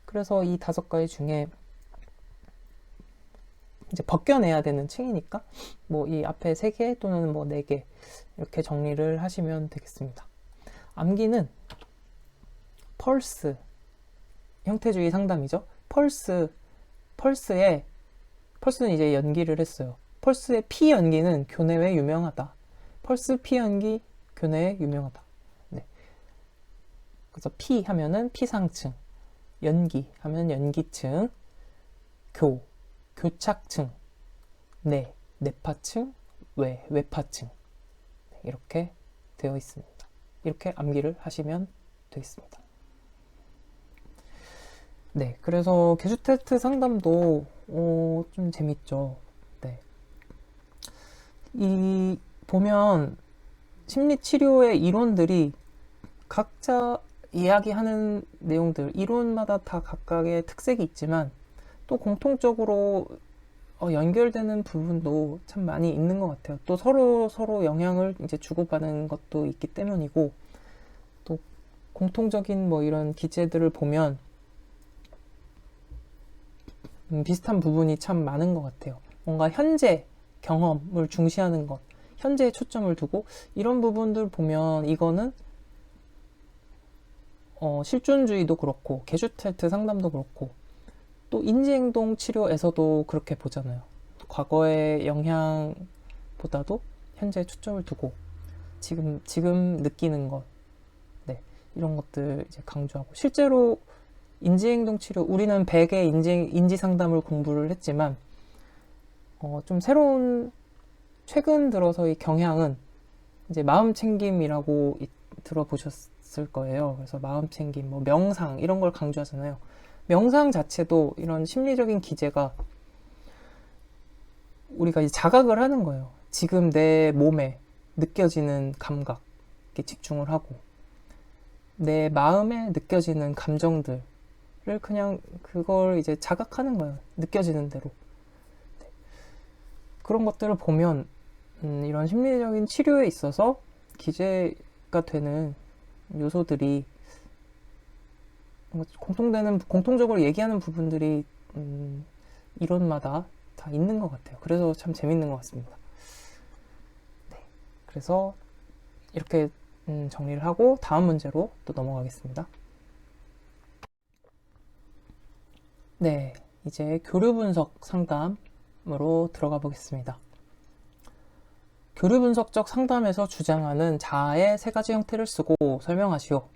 그래서 이 5가지 중에 이제 벗겨내야 되는 층이니까 뭐 이 앞에 3개 또는 뭐 4개 이렇게 정리를 하시면 되겠습니다. 암기는 펄스, 형태주의 상담이죠. 펄스는 이제 연기를 했어요. 펄스의 P 연기는 교내외 유명하다. 펄스 P 연기 교내외 유명하다. 네. 그래서 P 하면은 피상층, 연기 하면 연기층, 교착층, 내파층, 외파층. 이렇게 되어 있습니다. 이렇게 암기를 하시면 되겠습니다. 네, 그래서 게슈탈트 상담도 좀 재밌죠. 네. 보면 심리치료의 이론들이 각자 이야기하는 내용들, 이론마다 다 각각의 특색이 있지만 또 공통적으로 연결되는 부분도 참 많이 있는 것 같아요. 또 서로 영향을 이제 주고받는 것도 있기 때문이고, 또 공통적인 뭐 이런 기제들을 보면 비슷한 부분이 참 많은 것 같아요. 뭔가 현재 경험을 중시하는 것, 현재에 초점을 두고 이런 부분들 보면 이거는 실존주의도 그렇고 게슈탈트 상담도 그렇고 또 인지행동 치료에서도 그렇게 보잖아요. 과거의 영향보다도 현재에 초점을 두고 지금 느끼는 것, 네, 이런 것들 이제 강조하고, 실제로 인지행동 치료, 우리는 100의 인지 상담을 공부를 했지만 좀 새로운 최근 들어서의 경향은 이제 마음 챙김이라고 들어보셨을 거예요. 그래서 마음 챙김, 뭐 명상 이런 걸 강조하잖아요. 명상 자체도 이런 심리적인 기제가 우리가 이제 자각을 하는 거예요. 지금 내 몸에 느껴지는 감각에 집중을 하고 내 마음에 느껴지는 감정들을 그냥 그걸 이제 자각하는 거예요. 느껴지는 대로. 그런 것들을 보면 이런 심리적인 치료에 있어서 기제가 되는 요소들이 공통적으로 얘기하는 부분들이 이론마다 다 있는 것 같아요. 그래서 참 재밌는 것 같습니다. 네, 그래서 이렇게 정리를 하고 다음 문제로 또 넘어가겠습니다. 네, 이제 교류 분석 상담으로 들어가 보겠습니다. 교류 분석적 상담에서 주장하는 자아의 3가지 형태를 쓰고 설명하시오.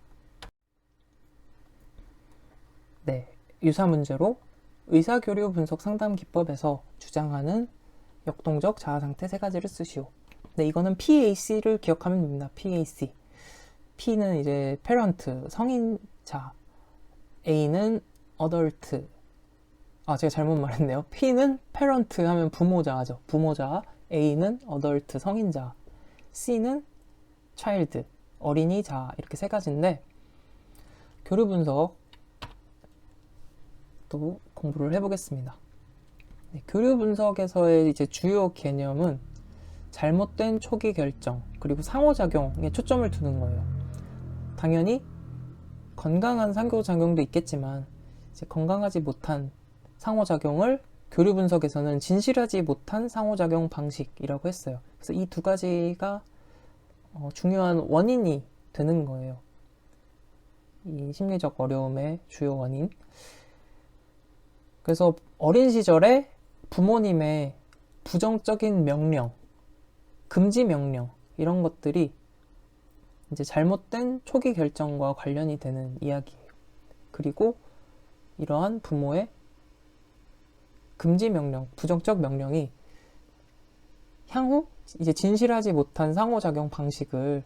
네, 유사 문제로 의사교류 분석 상담 기법에서 주장하는 역동적 자아 상태 세 가지를 쓰시오. 네, 이거는 PAC를 기억하면 됩니다. PAC. P는 이제 parent, 성인자. A는 adult. 제가 잘못 말했네요. P는 parent 하면 부모자죠. 부모자. A는 adult, 성인자. C는 child, 어린이자. 이렇게 세 가지인데, 교류 분석 또 공부를 해보겠습니다. 네, 교류 분석에서의 이제 주요 개념은 잘못된 초기 결정, 그리고 상호작용에 초점을 두는 거예요. 당연히 건강한 상호작용도 있겠지만 이제 건강하지 못한 상호작용을 교류 분석에서는 진실하지 못한 상호작용 방식이라고 했어요. 그래서 이 두 가지가 중요한 원인이 되는 거예요. 이 심리적 어려움의 주요 원인. 그래서 어린 시절에 부모님의 부정적인 명령, 금지 명령, 이런 것들이 이제 잘못된 초기 결정과 관련이 되는 이야기예요. 그리고 이러한 부모의 금지 명령, 부정적 명령이 향후 이제 진실하지 못한 상호작용 방식을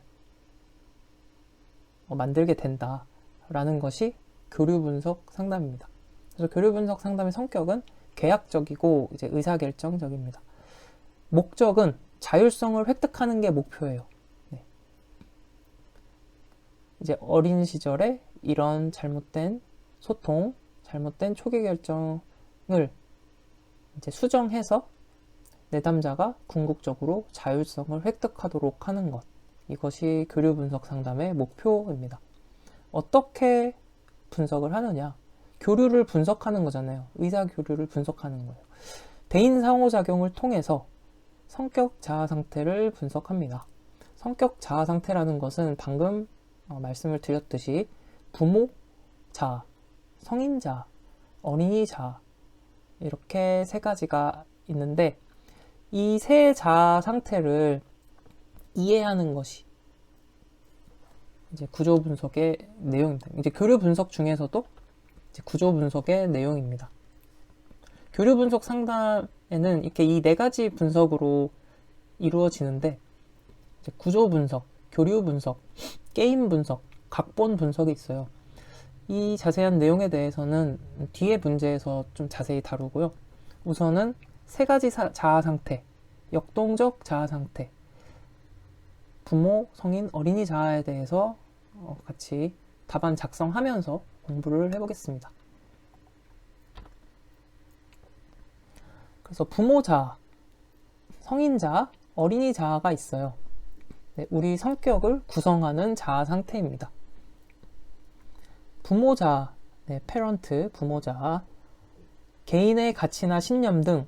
만들게 된다라는 것이 교류 분석 상담입니다. 그래서 교류 분석 상담의 성격은 계약적이고 이제 의사결정적입니다. 목적은 자율성을 획득하는 게 목표예요. 네. 이제 어린 시절에 이런 잘못된 소통, 잘못된 초기 결정을 이제 수정해서 내담자가 궁극적으로 자율성을 획득하도록 하는 것. 이것이 교류 분석 상담의 목표입니다. 어떻게 분석을 하느냐? 교류를 분석하는 거잖아요. 의사 교류를 분석하는 거예요. 대인 상호작용을 통해서 성격 자아 상태를 분석합니다. 성격 자아 상태라는 것은 방금 말씀을 드렸듯이 부모 자아, 성인 자아, 어린이 자아, 이렇게 세 가지가 있는데 이 세 자아 상태를 이해하는 것이 이제 구조 분석의 내용입니다. 이제 교류 분석 중에서도 이제 구조 분석의 내용입니다. 교류 분석 상담에는 이렇게 이 네 가지 분석으로 이루어지는데 이제 구조 분석, 교류 분석, 게임 분석, 각본 분석이 있어요. 이 자세한 내용에 대해서는 뒤에 문제에서 좀 자세히 다루고요. 우선은 세 가지 자아 상태, 역동적 자아 상태, 부모, 성인, 어린이 자아에 대해서 같이 답안 작성하면서 공부를 해보겠습니다. 그래서 부모 자아, 성인 자아, 어린이 자아가 있어요. 네, 우리 성격을 구성하는 자아 상태입니다. 부모 자아, 네, 페런트, 부모 자아, 개인의 가치나 신념 등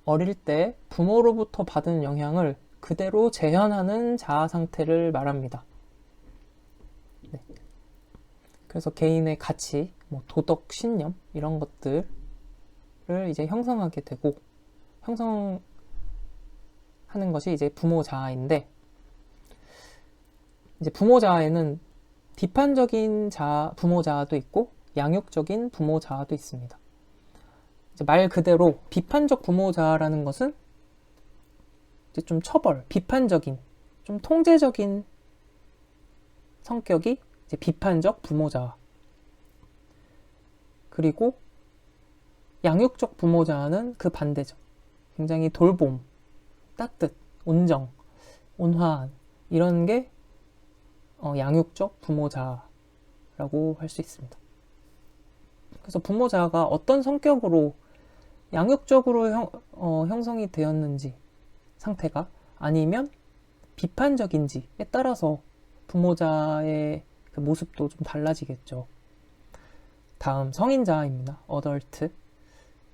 어릴 때 부모로부터 받은 영향을 그대로 재현하는 자아 상태를 말합니다. 네. 그래서 개인의 가치, 도덕, 신념 이런 것들을 이제 형성하게 되고 형성하는 것이 이제 부모 자아인데 이제 부모 자아에는 비판적인 부모 자아도 있고 양육적인 부모 자아도 있습니다. 이제 말 그대로 비판적 부모 자아라는 것은 이제 좀 비판적인, 좀 통제적인 성격이 이제 비판적 부모 자아. 그리고 양육적 부모 자아는 그 반대죠. 굉장히 돌봄, 따뜻, 온정, 온화한 이런 게 양육적 부모 자아라고 할 수 있습니다. 그래서 부모 자아가 어떤 성격으로 양육적으로 형성이 되었는지 상태가 아니면 비판적인지에 따라서 부모자의 그 모습도 좀 달라지겠죠. 다음 성인자입니다. 어덜트.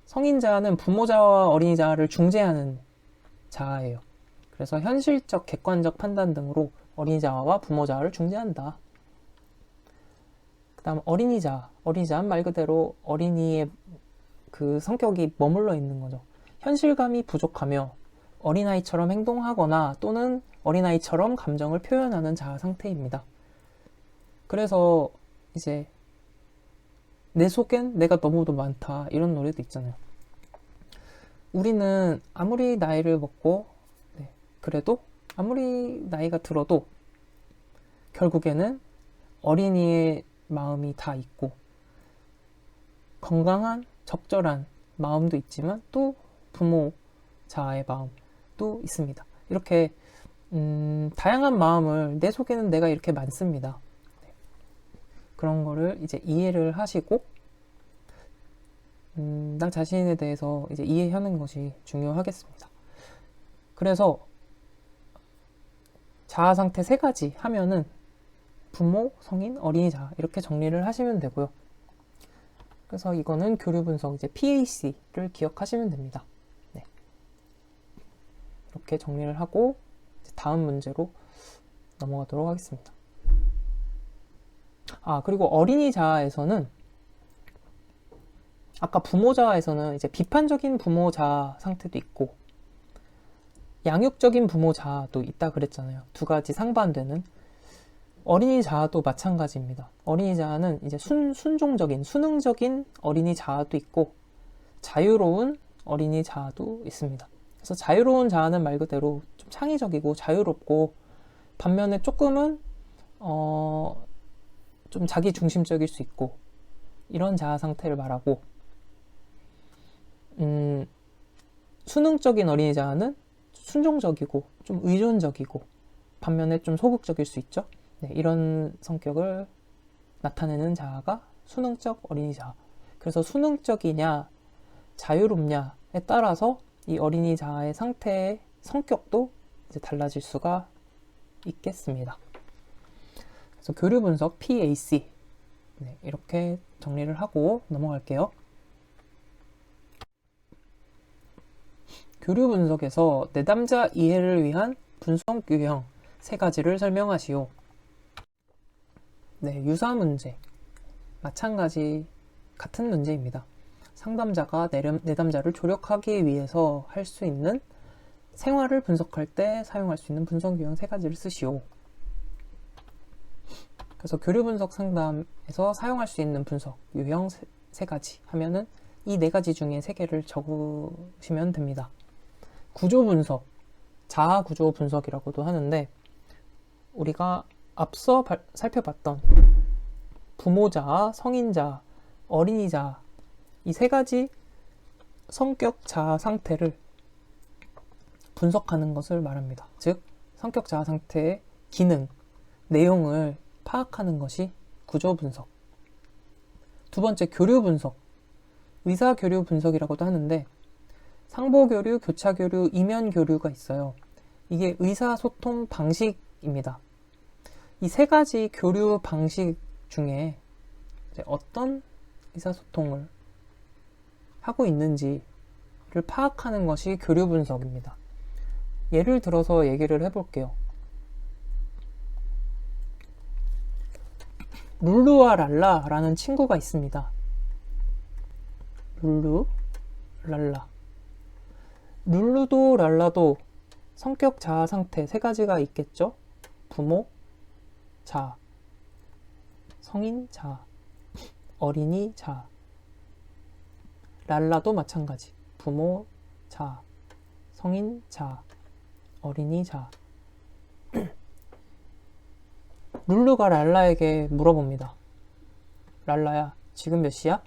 성인자는 부모자와 어린이자를 중재하는 자아예요. 그래서 현실적, 객관적 판단 등으로 어린이자와 부모자를 중재한다. 그 다음 어린이자는 말 그대로 어린이의 그 성격이 머물러 있는 거죠. 현실감이 부족하며 어린아이처럼 행동하거나 또는 어린아이처럼 감정을 표현하는 자아 상태입니다. 그래서 이제 내 속엔 내가 너무도 많다. 이런 노래도 있잖아요. 우리는 아무리 나이를 먹고 그래도 아무리 나이가 들어도 결국에는 어린이의 마음이 다 있고 건강한 적절한 마음도 있지만 또 부모 자아의 마음도 있습니다. 이렇게 다양한 마음을 내 속에는 내가 이렇게 많습니다. 그런 거를 이제 이해를 하시고 나 자신에 대해서 이제 이해하는 것이 중요하겠습니다. 그래서 자아 상태 3가지 하면은 부모, 성인, 어린이 자아 이렇게 정리를 하시면 되고요. 그래서 이거는 교류 분석 이제 PAC를 기억하시면 됩니다. 네. 이렇게 정리를 하고 이제 다음 문제로 넘어가도록 하겠습니다. 그리고 어린이 자아에서는 아까 부모 자아에서는 이제 비판적인 부모 자아 상태도 있고 양육적인 부모 자아도 있다 그랬잖아요. 2가지 상반되는. 어린이 자아도 마찬가지입니다. 어린이 자아는 이제 순종적인, 수능적인 어린이 자아도 있고 자유로운 어린이 자아도 있습니다. 그래서 자유로운 자아는 말 그대로 좀 창의적이고 자유롭고 반면에 조금은 좀 자기 중심적일 수 있고 이런 자아 상태를 말하고 수능적인 어린이 자아는 순종적이고 좀 의존적이고 반면에 좀 소극적일 수 있죠. 네, 이런 성격을 나타내는 자아가 수능적 어린이 자아. 그래서 수능적이냐 자유롭냐에 따라서 이 어린이 자아의 상태의 성격도 이제 달라질 수가 있겠습니다. 그래서 교류 분석 PAC 이렇게 정리를 하고 넘어갈게요. 교류 분석에서 내담자 이해를 위한 분석 유형 3가지를 설명하시오. 유사 문제 마찬가지 같은 문제입니다. 상담자가 내담자를 조력하기 위해서 할 수 있는 생활을 분석할 때 사용할 수 있는 분석 유형 3가지를 쓰시오. 그래서 교류 분석 상담에서 사용할 수 있는 분석 유형 3가지 하면은 이 4가지 중에 3개를 적으시면 됩니다. 구조 분석, 자아 구조 분석이라고도 하는데 우리가 앞서 살펴봤던 부모 자아, 성인 자아, 어린이 자아 이 3가지 성격 자아 상태를 분석하는 것을 말합니다. 즉 성격 자아 상태의 기능, 내용을 파악하는 것이 구조 분석. 2번째 교류 분석, 의사 교류 분석이라고도 하는데 상보 교류, 교차 교류, 이면 교류가 있어요. 이게 의사소통 방식입니다. 이 3가지 교류 방식 중에 어떤 의사소통을 하고 있는지를 파악하는 것이 교류 분석입니다. 예를 들어서 얘기를 해볼게요. 룰루와 랄라라는 친구가 있습니다. 룰루, 랄라. 룰루도 랄라도 성격 자아 상태 3가지가 있겠죠? 부모, 자아, 성인 자아, 어린이 자아. 랄라도 마찬가지. 부모 자아, 성인 자아, 어린이 자아. 룰루가 랄라에게 물어봅니다. 랄라야, 지금 몇 시야?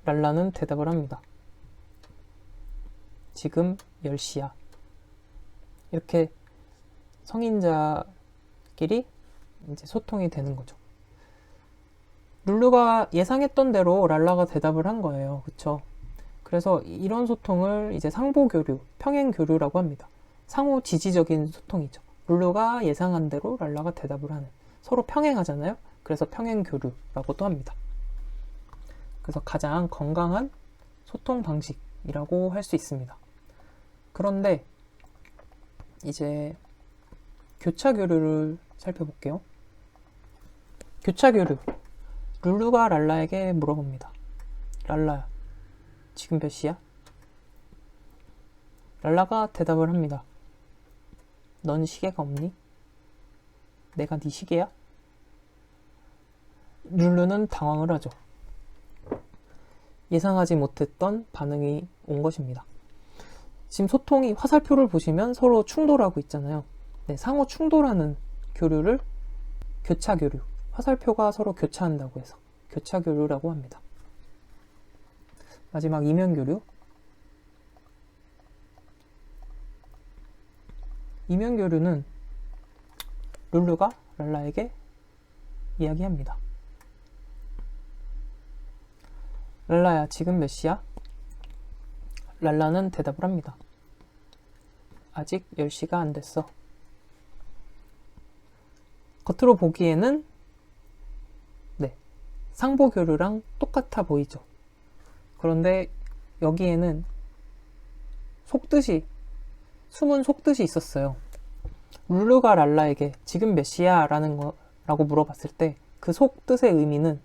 랄라는 대답을 합니다. 지금 10시야. 이렇게 성인자끼리 이제 소통이 되는 거죠. 룰루가 예상했던 대로 랄라가 대답을 한 거예요. 그쵸? 그래서 이런 소통을 이제 상보교류, 평행교류라고 합니다. 상호 지지적인 소통이죠. 룰루가 예상한 대로 랄라가 대답을 하는. 서로 평행하잖아요. 그래서 평행교류라고도 합니다. 그래서 가장 건강한 소통 방식이라고 할 수 있습니다. 그런데 이제 교차교류를 살펴볼게요. 교차교류. 룰루가 랄라에게 물어봅니다. 랄라야, 지금 몇 시야? 랄라가 대답을 합니다. 넌 시계가 없니? 내가 네 시계야? 룰루는 당황을 하죠. 예상하지 못했던 반응이 온 것입니다. 지금 소통이 화살표를 보시면 서로 충돌하고 있잖아요. 네, 상호 충돌하는 교류를 교차 교류, 화살표가 서로 교차한다고 해서 교차 교류라고 합니다. 마지막 이면 교류. 이면 교류는 룰루가 랄라에게 이야기합니다. 랄라야, 지금 몇 시야? 랄라는 대답을 합니다. 아직 10시가 안 됐어. 겉으로 보기에는 네, 상보 교류랑 똑같아 보이죠. 그런데 여기에는 속뜻이, 숨은 속뜻이 있었어요. 룰루가 랄라에게 지금 몇 시야? 라고 물어봤을 때 그 속뜻의 의미는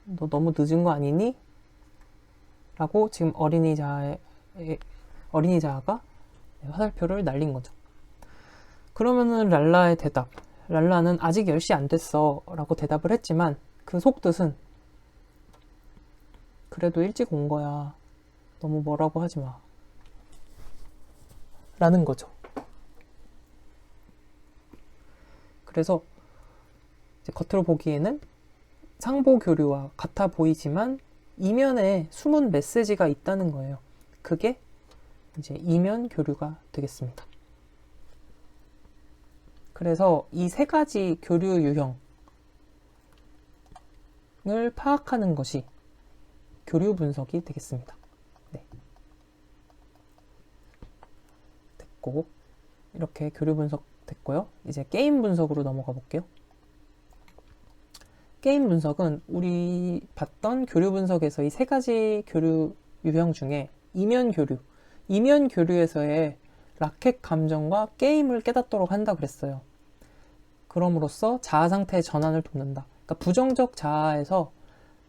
너 너무 늦은 거 아니니? 라고 지금 어린이 자아가 화살표를 날린 거죠. 그러면은 랄라의 대답, 랄라는 아직 10시 안 됐어 라고 대답을 했지만 그 속뜻은 그래도 일찍 온 거야, 너무 뭐라고 하지 마 라는 거죠. 그래서 이제 겉으로 보기에는 상보 교류와 같아 보이지만 이면에 숨은 메시지가 있다는 거예요. 그게 이제 이면 교류가 되겠습니다. 그래서 이 세 가지 교류 유형을 파악하는 것이 교류 분석이 되겠습니다. 네. 됐고, 이렇게 교류 분석 됐고요. 이제 게임 분석으로 넘어가 볼게요. 게임 분석은 우리 봤던 교류 분석에서 이 세 가지 교류 유형 중에 이면 교류에서의 라켓 감정과 게임을 깨닫도록 한다 그랬어요. 그럼으로써 자아 상태의 전환을 돕는다. 그러니까 부정적 자아에서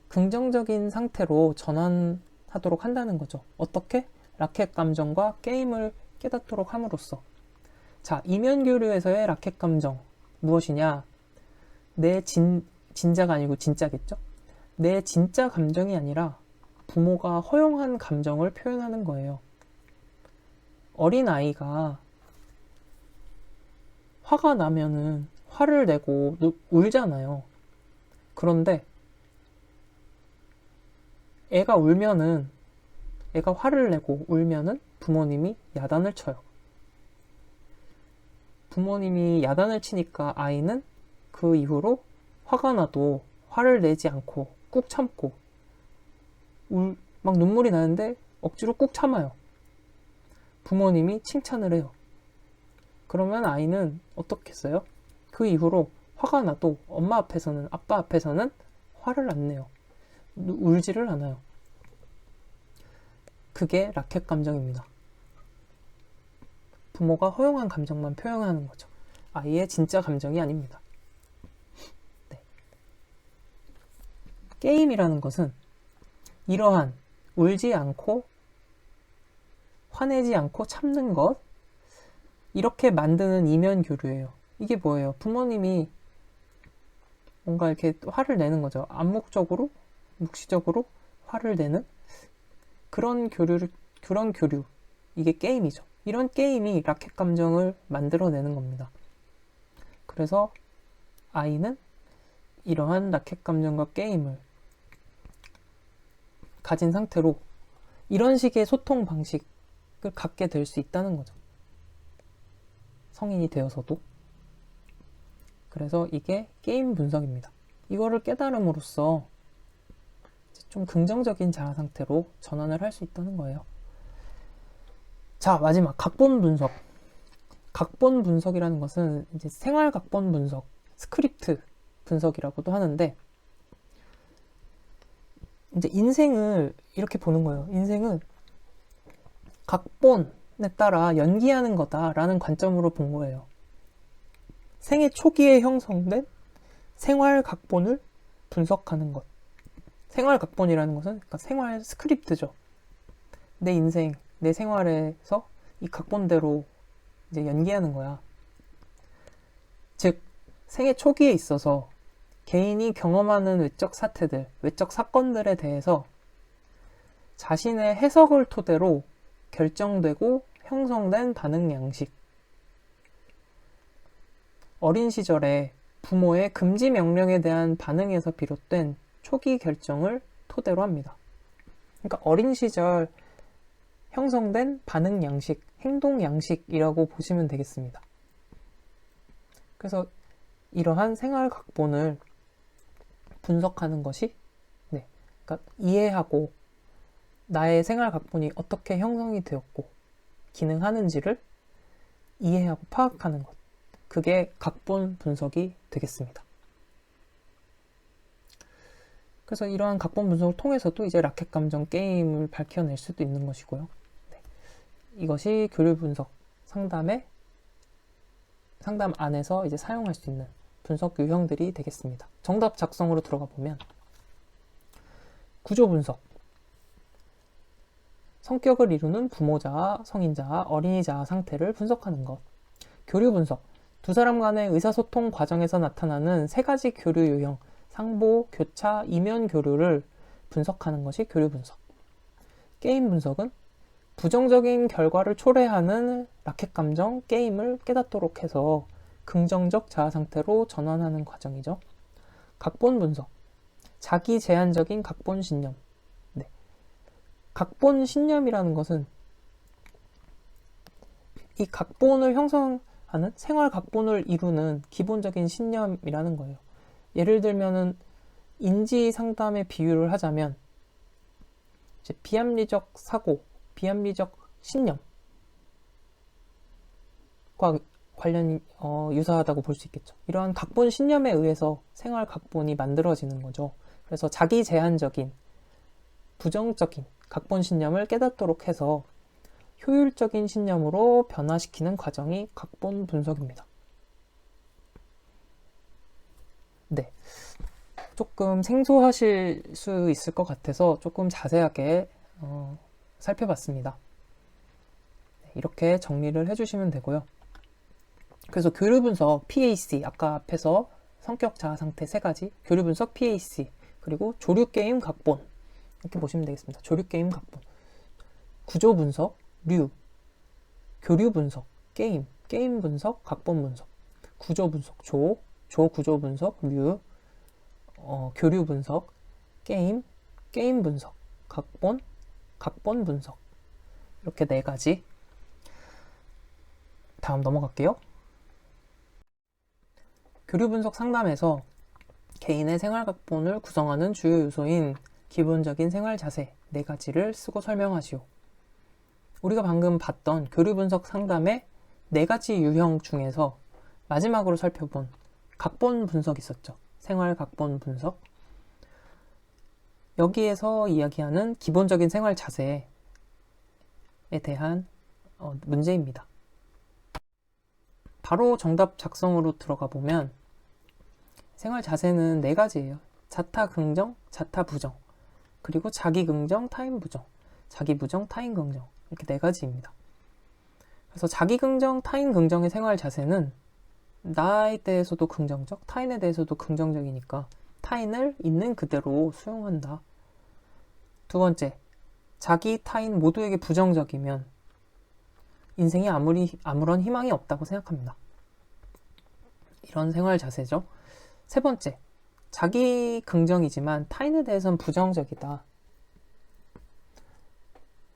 긍정적인 상태로 전환하도록 한다는 거죠. 어떻게? 라켓 감정과 게임을 깨닫도록 함으로써. 자, 이면 교류에서의 라켓 감정 무엇이냐? 내 진짜가 아니고 진짜겠죠? 내 진짜 감정이 아니라 부모가 허용한 감정을 표현하는 거예요. 어린 아이가 화가 나면은 화를 내고 울잖아요. 그런데 애가 화를 내고 울면은 부모님이 야단을 쳐요. 부모님이 야단을 치니까 아이는 그 이후로 화가 나도 화를 내지 않고 꾹 참고 막 눈물이 나는데 억지로 꾹 참아요. 부모님이 칭찬을 해요. 그러면 아이는 어떻겠어요? 그 이후로 화가 나도 엄마 앞에서는, 아빠 앞에서는 화를 안 내요. 울지를 않아요. 그게 라켓 감정입니다. 부모가 허용한 감정만 표현하는 거죠. 아이의 진짜 감정이 아닙니다. 네. 게임이라는 것은 이러한 울지 않고 화내지 않고 참는 것, 이렇게 만드는 이면 교류예요. 이게 뭐예요? 부모님이 뭔가 이렇게 화를 내는 거죠. 암묵적으로, 묵시적으로 화를 내는 그런 교류, 이게 게임이죠. 이런 게임이 라켓 감정을 만들어내는 겁니다. 그래서 아이는 이러한 라켓 감정과 게임을 가진 상태로 이런 식의 소통 방식을 갖게 될 수 있다는 거죠. 성인이 되어서도. 그래서 이게 게임 분석입니다. 이거를 깨달음으로써 좀 긍정적인 자아 상태로 전환을 할 수 있다는 거예요. 자, 마지막 각본 분석. 각본 분석이라는 것은 이제 생활 각본 분석, 스크립트 분석이라고도 하는데, 이제 인생을 이렇게 보는 거예요. 인생은 각본에 따라 연기하는 거다라는 관점으로 본 거예요. 생애 초기에 형성된 생활 각본을 분석하는 것. 생활 각본이라는 것은 그러니까 생활 스크립트죠. 내 인생, 내 생활에서 이 각본대로 이제 연기하는 거야. 즉, 생애 초기에 있어서 개인이 경험하는 외적 사태들, 외적 사건들에 대해서 자신의 해석을 토대로 결정되고 형성된 반응 양식. 어린 시절에 부모의 금지 명령에 대한 반응에서 비롯된 초기 결정을 토대로 합니다. 그러니까 어린 시절 형성된 반응 양식, 행동 양식이라고 보시면 되겠습니다. 그래서 이러한 생활 각본을 분석하는 것이 그러니까 이해하고 나의 생활 각본이 어떻게 형성이 되었고 기능하는지를 이해하고 파악하는 것. 그게 각본 분석이 되겠습니다. 그래서 이러한 각본 분석을 통해서도 이제 라켓 감정 게임을 밝혀낼 수도 있는 것이고요. 이것이 교류 분석 상담 안에서 이제 사용할 수 있는 분석 유형들이 되겠습니다. 정답 작성으로 들어가 보면 구조 분석. 성격을 이루는 부모자아, 성인자아, 어린이자아 상태를 분석하는 것. 교류 분석. 두 사람 간의 의사소통 과정에서 나타나는 세 가지 교류 유형, 상보, 교차, 이면 교류를 분석하는 것이 교류 분석. 게임 분석은 부정적인 결과를 초래하는 라켓 감정, 게임을 깨닫도록 해서 긍정적 자아 상태로 전환하는 과정이죠. 각본 분석. 자기 제한적인 각본 신념. 각본 신념이라는 것은 이 각본을 형성하는 생활 각본을 이루는 기본적인 신념이라는 거예요. 예를 들면은 인지 상담의 비유를 하자면 이제 비합리적 사고, 비합리적 신념과 관련이 유사하다고 볼 수 있겠죠. 이러한 각본 신념에 의해서 생활 각본이 만들어지는 거죠. 그래서 자기 제한적인, 부정적인 각본 신념을 깨닫도록 해서 효율적인 신념으로 변화시키는 과정이 각본 분석입니다. 네. 조금 생소하실 수 있을 것 같아서 조금 자세하게 살펴봤습니다. 이렇게 정리를 해주시면 되고요. 그래서 교류 분석 PAC, 아까 앞에서 성격 자아 상태 세 가지, 교류 분석 PAC, 그리고 조류 게임 각본, 이렇게 보시면 되겠습니다. 조류 게임 각본, 구조 분석 류, 교류 분석 게임 분석, 각본 분석, 구조 분석 조 구조 분석 류, 교류 분석 게임 분석, 각본 분석, 이렇게 네 가지. 다음 넘어갈게요. 교류 분석 상담에서 개인의 생활 각본을 구성하는 주요 요소인 기본적인 생활 자세 4가지를 쓰고 설명하시오. 우리가 방금 봤던 교류 분석 상담의 4가지 유형 중에서 마지막으로 살펴본 각본 분석 있었죠. 생활 각본 분석. 여기에서 이야기하는 기본적인 생활 자세에 대한 문제입니다. 바로 정답 작성으로 들어가 보면 생활 자세는 4가지예요. 자타 긍정, 자타 부정, 그리고 자기 긍정, 타인 부정, 자기 부정, 타인 긍정, 이렇게 4가지입니다. 그래서 자기 긍정, 타인 긍정의 생활 자세는 나에 대해서도 긍정적, 타인에 대해서도 긍정적이니까 타인을 있는 그대로 수용한다. 두 번째, 자기, 타인 모두에게 부정적이면 인생에 아무런 희망이 없다고 생각합니다. 이런 생활 자세죠. 세 번째, 자기 긍정이지만 타인에 대해서는 부정적이다.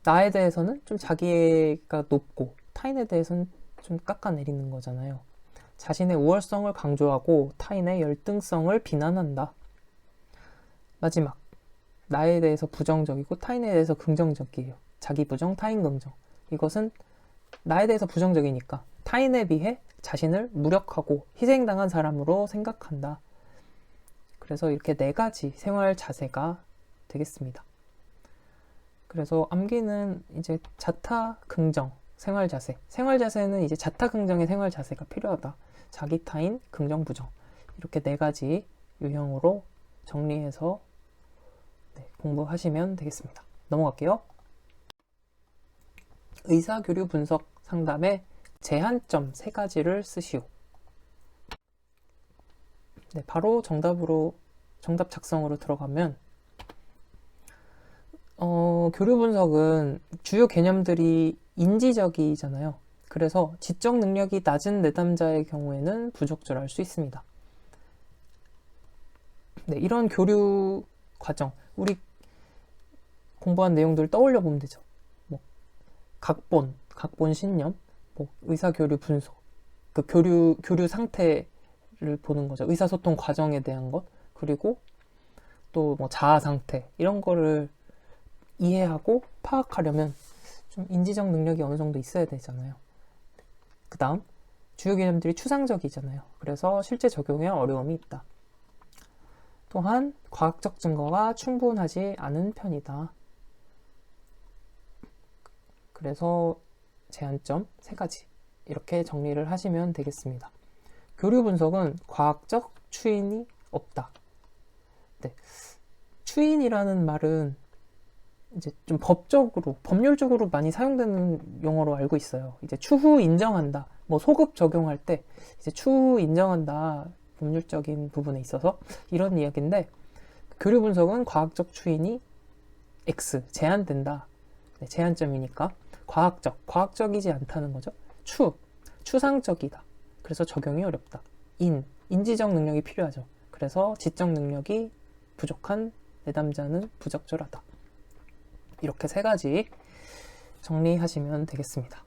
나에 대해서는 좀 자기가 높고 타인에 대해서는 좀 깎아내리는 거잖아요. 자신의 우월성을 강조하고 타인의 열등성을 비난한다. 마지막, 나에 대해서 부정적이고 타인에 대해서 긍정적이에요. 자기 부정, 타인 긍정. 이것은 나에 대해서 부정적이니까 타인에 비해 자신을 무력하고 희생당한 사람으로 생각한다. 그래서 이렇게 4가지 생활 자세가 되겠습니다. 그래서 암기는 이제 자타 긍정 생활 자세. 생활 자세는 이제 자타 긍정의 생활 자세가 필요하다. 자기, 타인, 긍정, 부정. 이렇게 4가지 유형으로 정리해서 공부하시면 되겠습니다. 넘어갈게요. 의사교류 분석 상담의 제한점 3가지를 쓰시오. 네, 바로 정답 작성으로 들어가면 교류 분석은 주요 개념들이 인지적이잖아요. 그래서 지적 능력이 낮은 내담자의 경우에는 부적절할 수 있습니다. 네, 이런 교류 과정, 우리 공부한 내용들을 떠올려 보면 되죠. 뭐 각본 신념, 뭐 의사교류 분석, 그 교류 상태를 보는 거죠. 의사소통 과정에 대한 것, 그리고 또 뭐 자아 상태, 이런 거를 이해하고 파악하려면 좀 인지적 능력이 어느 정도 있어야 되잖아요. 그 다음, 주요 개념들이 추상적이잖아요. 그래서 실제 적용에 어려움이 있다. 또한 과학적 증거가 충분하지 않은 편이다. 그래서 제한점 3가지 이렇게 정리를 하시면 되겠습니다. 교류 분석은 과학적 추인이 없다. 네. 추인이라는 말은 이제 좀 법률적으로 많이 사용되는 용어로 알고 있어요. 이제 추후 인정한다. 뭐 소급 적용할 때 이제 추후 인정한다. 법률적인 부분에 있어서 이런 이야기인데, 교류 분석은 과학적 추인이 X, 제한된다. 네, 제한점이니까 과학적이지 않다는 거죠. 추상적이다. 그래서 적용이 어렵다. 인지적 능력이 필요하죠. 그래서 지적 능력이 부족한 내담자는 부적절하다. 이렇게 3가지 정리하시면 되겠습니다.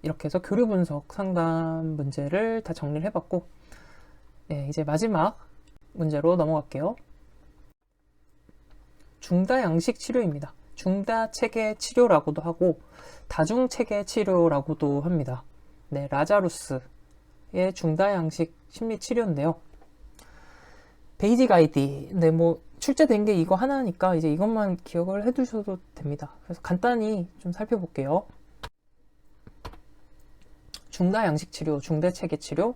이렇게 해서 교류 분석 상담 문제를 다 정리를 해봤고, 네, 이제 마지막 문제로 넘어갈게요. 중다양식 치료입니다. 중다체계 치료라고도 하고 다중체계 치료라고도 합니다. 네, 라자루스의 중다양식 심리치료인데요. 베이직 아이디, 네, 뭐 출제된 게 이거 하나니까 이제 이것만 기억을 해두셔도 됩니다. 그래서 간단히 좀 살펴볼게요. 중다양식 치료, 중대체계 치료,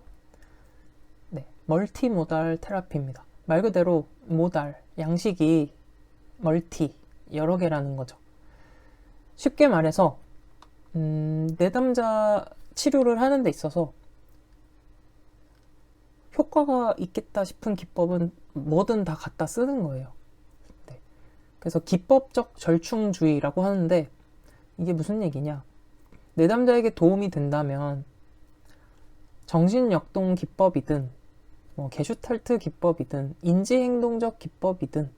네, 멀티모달 테라피입니다. 말 그대로 모달, 양식이 멀티, 여러 개라는 거죠. 쉽게 말해서 내담자 치료를 하는 데 있어서 효과가 있겠다 싶은 기법은 뭐든 다 갖다 쓰는 거예요. 네. 그래서 기법적 절충주의라고 하는데, 이게 무슨 얘기냐, 내담자에게 도움이 된다면 정신역동 기법이든 뭐 게슈탈트 기법이든 인지행동적 기법이든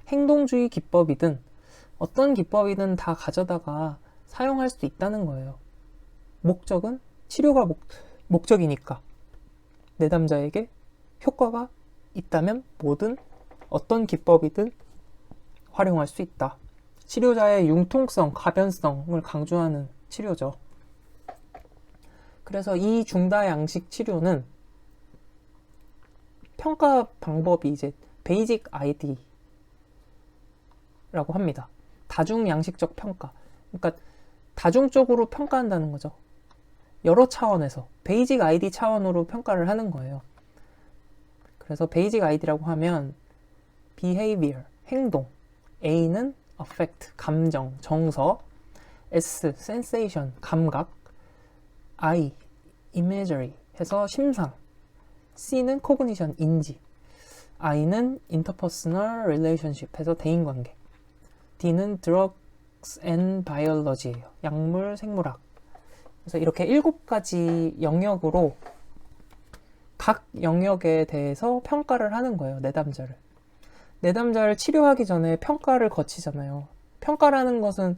행동주의 기법이든 어떤 기법이든 다 가져다가 사용할 수 있다는 거예요. 목적은 치료가 목적이니까 내담자에게 효과가 있다면 뭐든 어떤 기법이든 활용할 수 있다. 치료자의 융통성, 가변성을 강조하는 치료죠. 그래서 이 중다양식 치료는 평가 방법이 이제 베이직 아이디라고 합니다. 다중양식적 평가. 그러니까 다중적으로 평가한다는 거죠. 여러 차원에서 베이직 아이디 차원으로 평가를 하는 거예요. 그래서 베이직 아이디라고 하면 behavior, 행동, A는 affect, 감정, 정서, S, sensation, 감각, I, imagery 해서 심상, C는 cognition, 인지, I는 interpersonal relationship 해서 대인관계, D는 drugs and biology예요. 약물, 생물학. 그래서 이렇게 7가지 영역으로 각 영역에 대해서 평가를 하는 거예요. 내담자를 치료하기 전에 평가를 거치잖아요. 평가라는 것은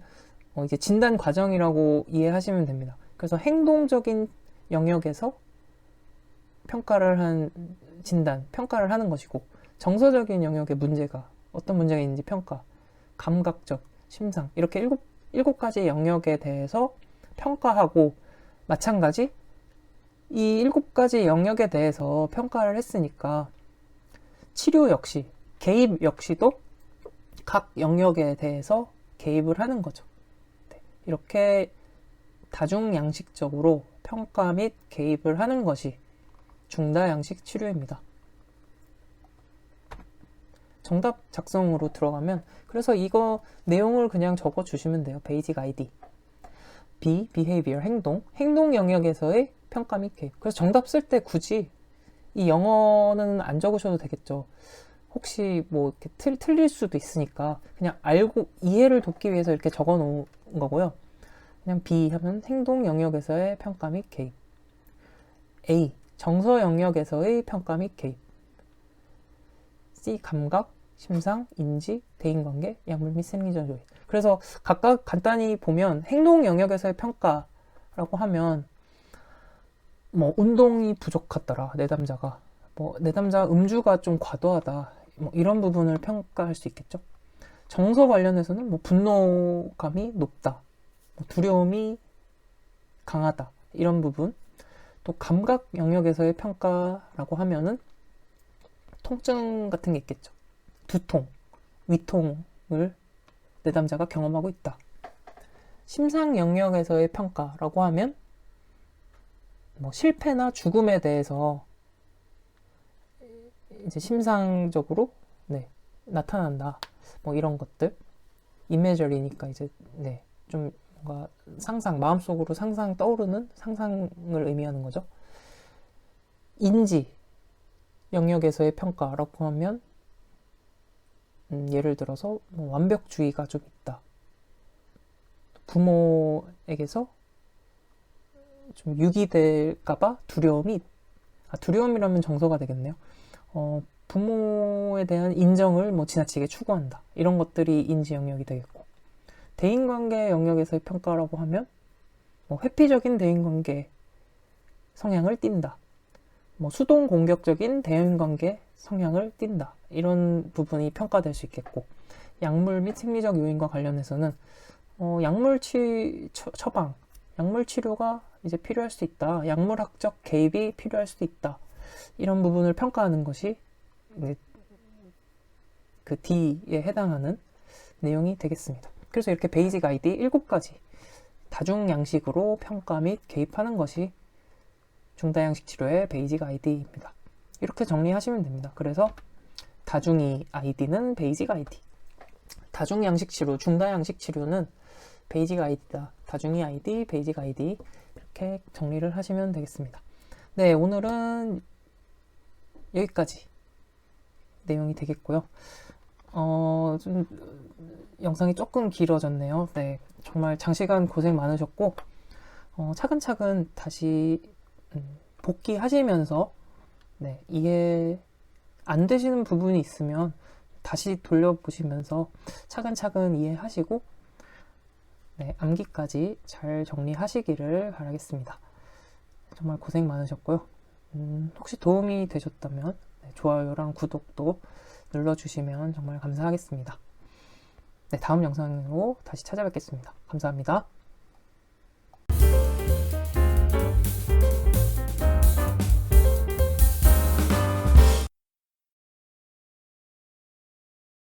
이제 진단 과정이라고 이해하시면 됩니다. 그래서 행동적인 영역에서 평가를 하는 것이고, 정서적인 영역의 어떤 문제가 있는지 평가, 감각적, 심상, 이렇게 7가지 영역에 대해서 평가하고, 마찬가지 이 7가지 영역에 대해서 평가를 했으니까 치료 역시, 개입 역시도 각 영역에 대해서 개입을 하는 거죠. 네, 이렇게 다중양식적으로 평가 및 개입을 하는 것이 중다양식 치료입니다. 정답 작성으로 들어가면, 그래서 이거 내용을 그냥 적어 주시면 돼요. 베이직 아이디. B, behavior, 행동 영역에서의 평가 및 개입. 그래서 정답 쓸 때 굳이 이 영어는 안 적으셔도 되겠죠. 혹시 뭐 이렇게 틀릴 수도 있으니까 그냥 알고 이해를 돕기 위해서 이렇게 적어 놓은 거고요. 그냥 B 하면 행동 영역에서의 평가 및 개입. A. 정서 영역에서의 평가 및 개입. C. 감각, 심상, 인지, 대인관계, 약물 및 심리적 요인. 그래서 각각 간단히 보면 행동 영역에서의 평가라고 하면 뭐 운동이 부족하더라, 내담자가. 뭐 내담자 음주가 좀 과도하다. 뭐 이런 부분을 평가할 수 있겠죠. 정서 관련해서는 뭐 분노감이 높다. 뭐 두려움이 강하다. 이런 부분. 또 감각 영역에서의 평가라고 하면은 통증 같은 게 있겠죠. 두통, 위통을 내담자가 경험하고 있다. 심상 영역에서의 평가라고 하면 뭐 실패나 죽음에 대해서 이제 심상적으로 나타난다. 뭐 이런 것들. 이미저리니까 이제 좀 뭔가 상상, 마음속으로 상상 떠오르는 상상을 의미하는 거죠. 인지 영역에서의 평가라고 하면 예를 들어서 뭐 완벽주의가 좀 있다. 부모에게서 좀 유기될까봐 두려움이라면 정서가 되겠네요. 부모에 대한 인정을 뭐 지나치게 추구한다. 이런 것들이 인지 영역이 되겠고, 대인관계 영역에서의 평가라고 하면 뭐 회피적인 대인관계 성향을 띈다. 뭐 수동 공격적인 대인관계 성향을 띈다. 이런 부분이 평가될 수 있겠고, 약물 및 생리적 요인과 관련해서는 약물 처방, 약물 치료가 이제 필요할 수 있다. 약물학적 개입이 필요할 수도 있다. 이런 부분을 평가하는 것이 그 D에 해당하는 내용이 되겠습니다. 그래서 이렇게 베이직 아이디 7가지 다중 양식으로 평가 및 개입하는 것이 중다양식 치료의 베이직 아이디입니다. 이렇게 정리하시면 됩니다. 그래서 다중이 아이디는 베이직 아이디, 다중 양식 치료, 중다양식 치료는 베이직 아이디다. 다중이 아이디, 베이직 아이디, 이렇게 정리를 하시면 되겠습니다. 네, 오늘은 여기까지 내용이 되겠고요. 좀 영상이 조금 길어졌네요. 네, 정말 장시간 고생 많으셨고, 차근차근 다시 복귀하시면서 이해 안 되시는 부분이 있으면 다시 돌려보시면서 차근차근 이해하시고 암기까지 잘 정리하시기를 바라겠습니다. 정말 고생 많으셨고요. 혹시 도움이 되셨다면 좋아요랑 구독도 눌러주시면 정말 감사하겠습니다. 다음 영상으로 다시 찾아뵙겠습니다. 감사합니다.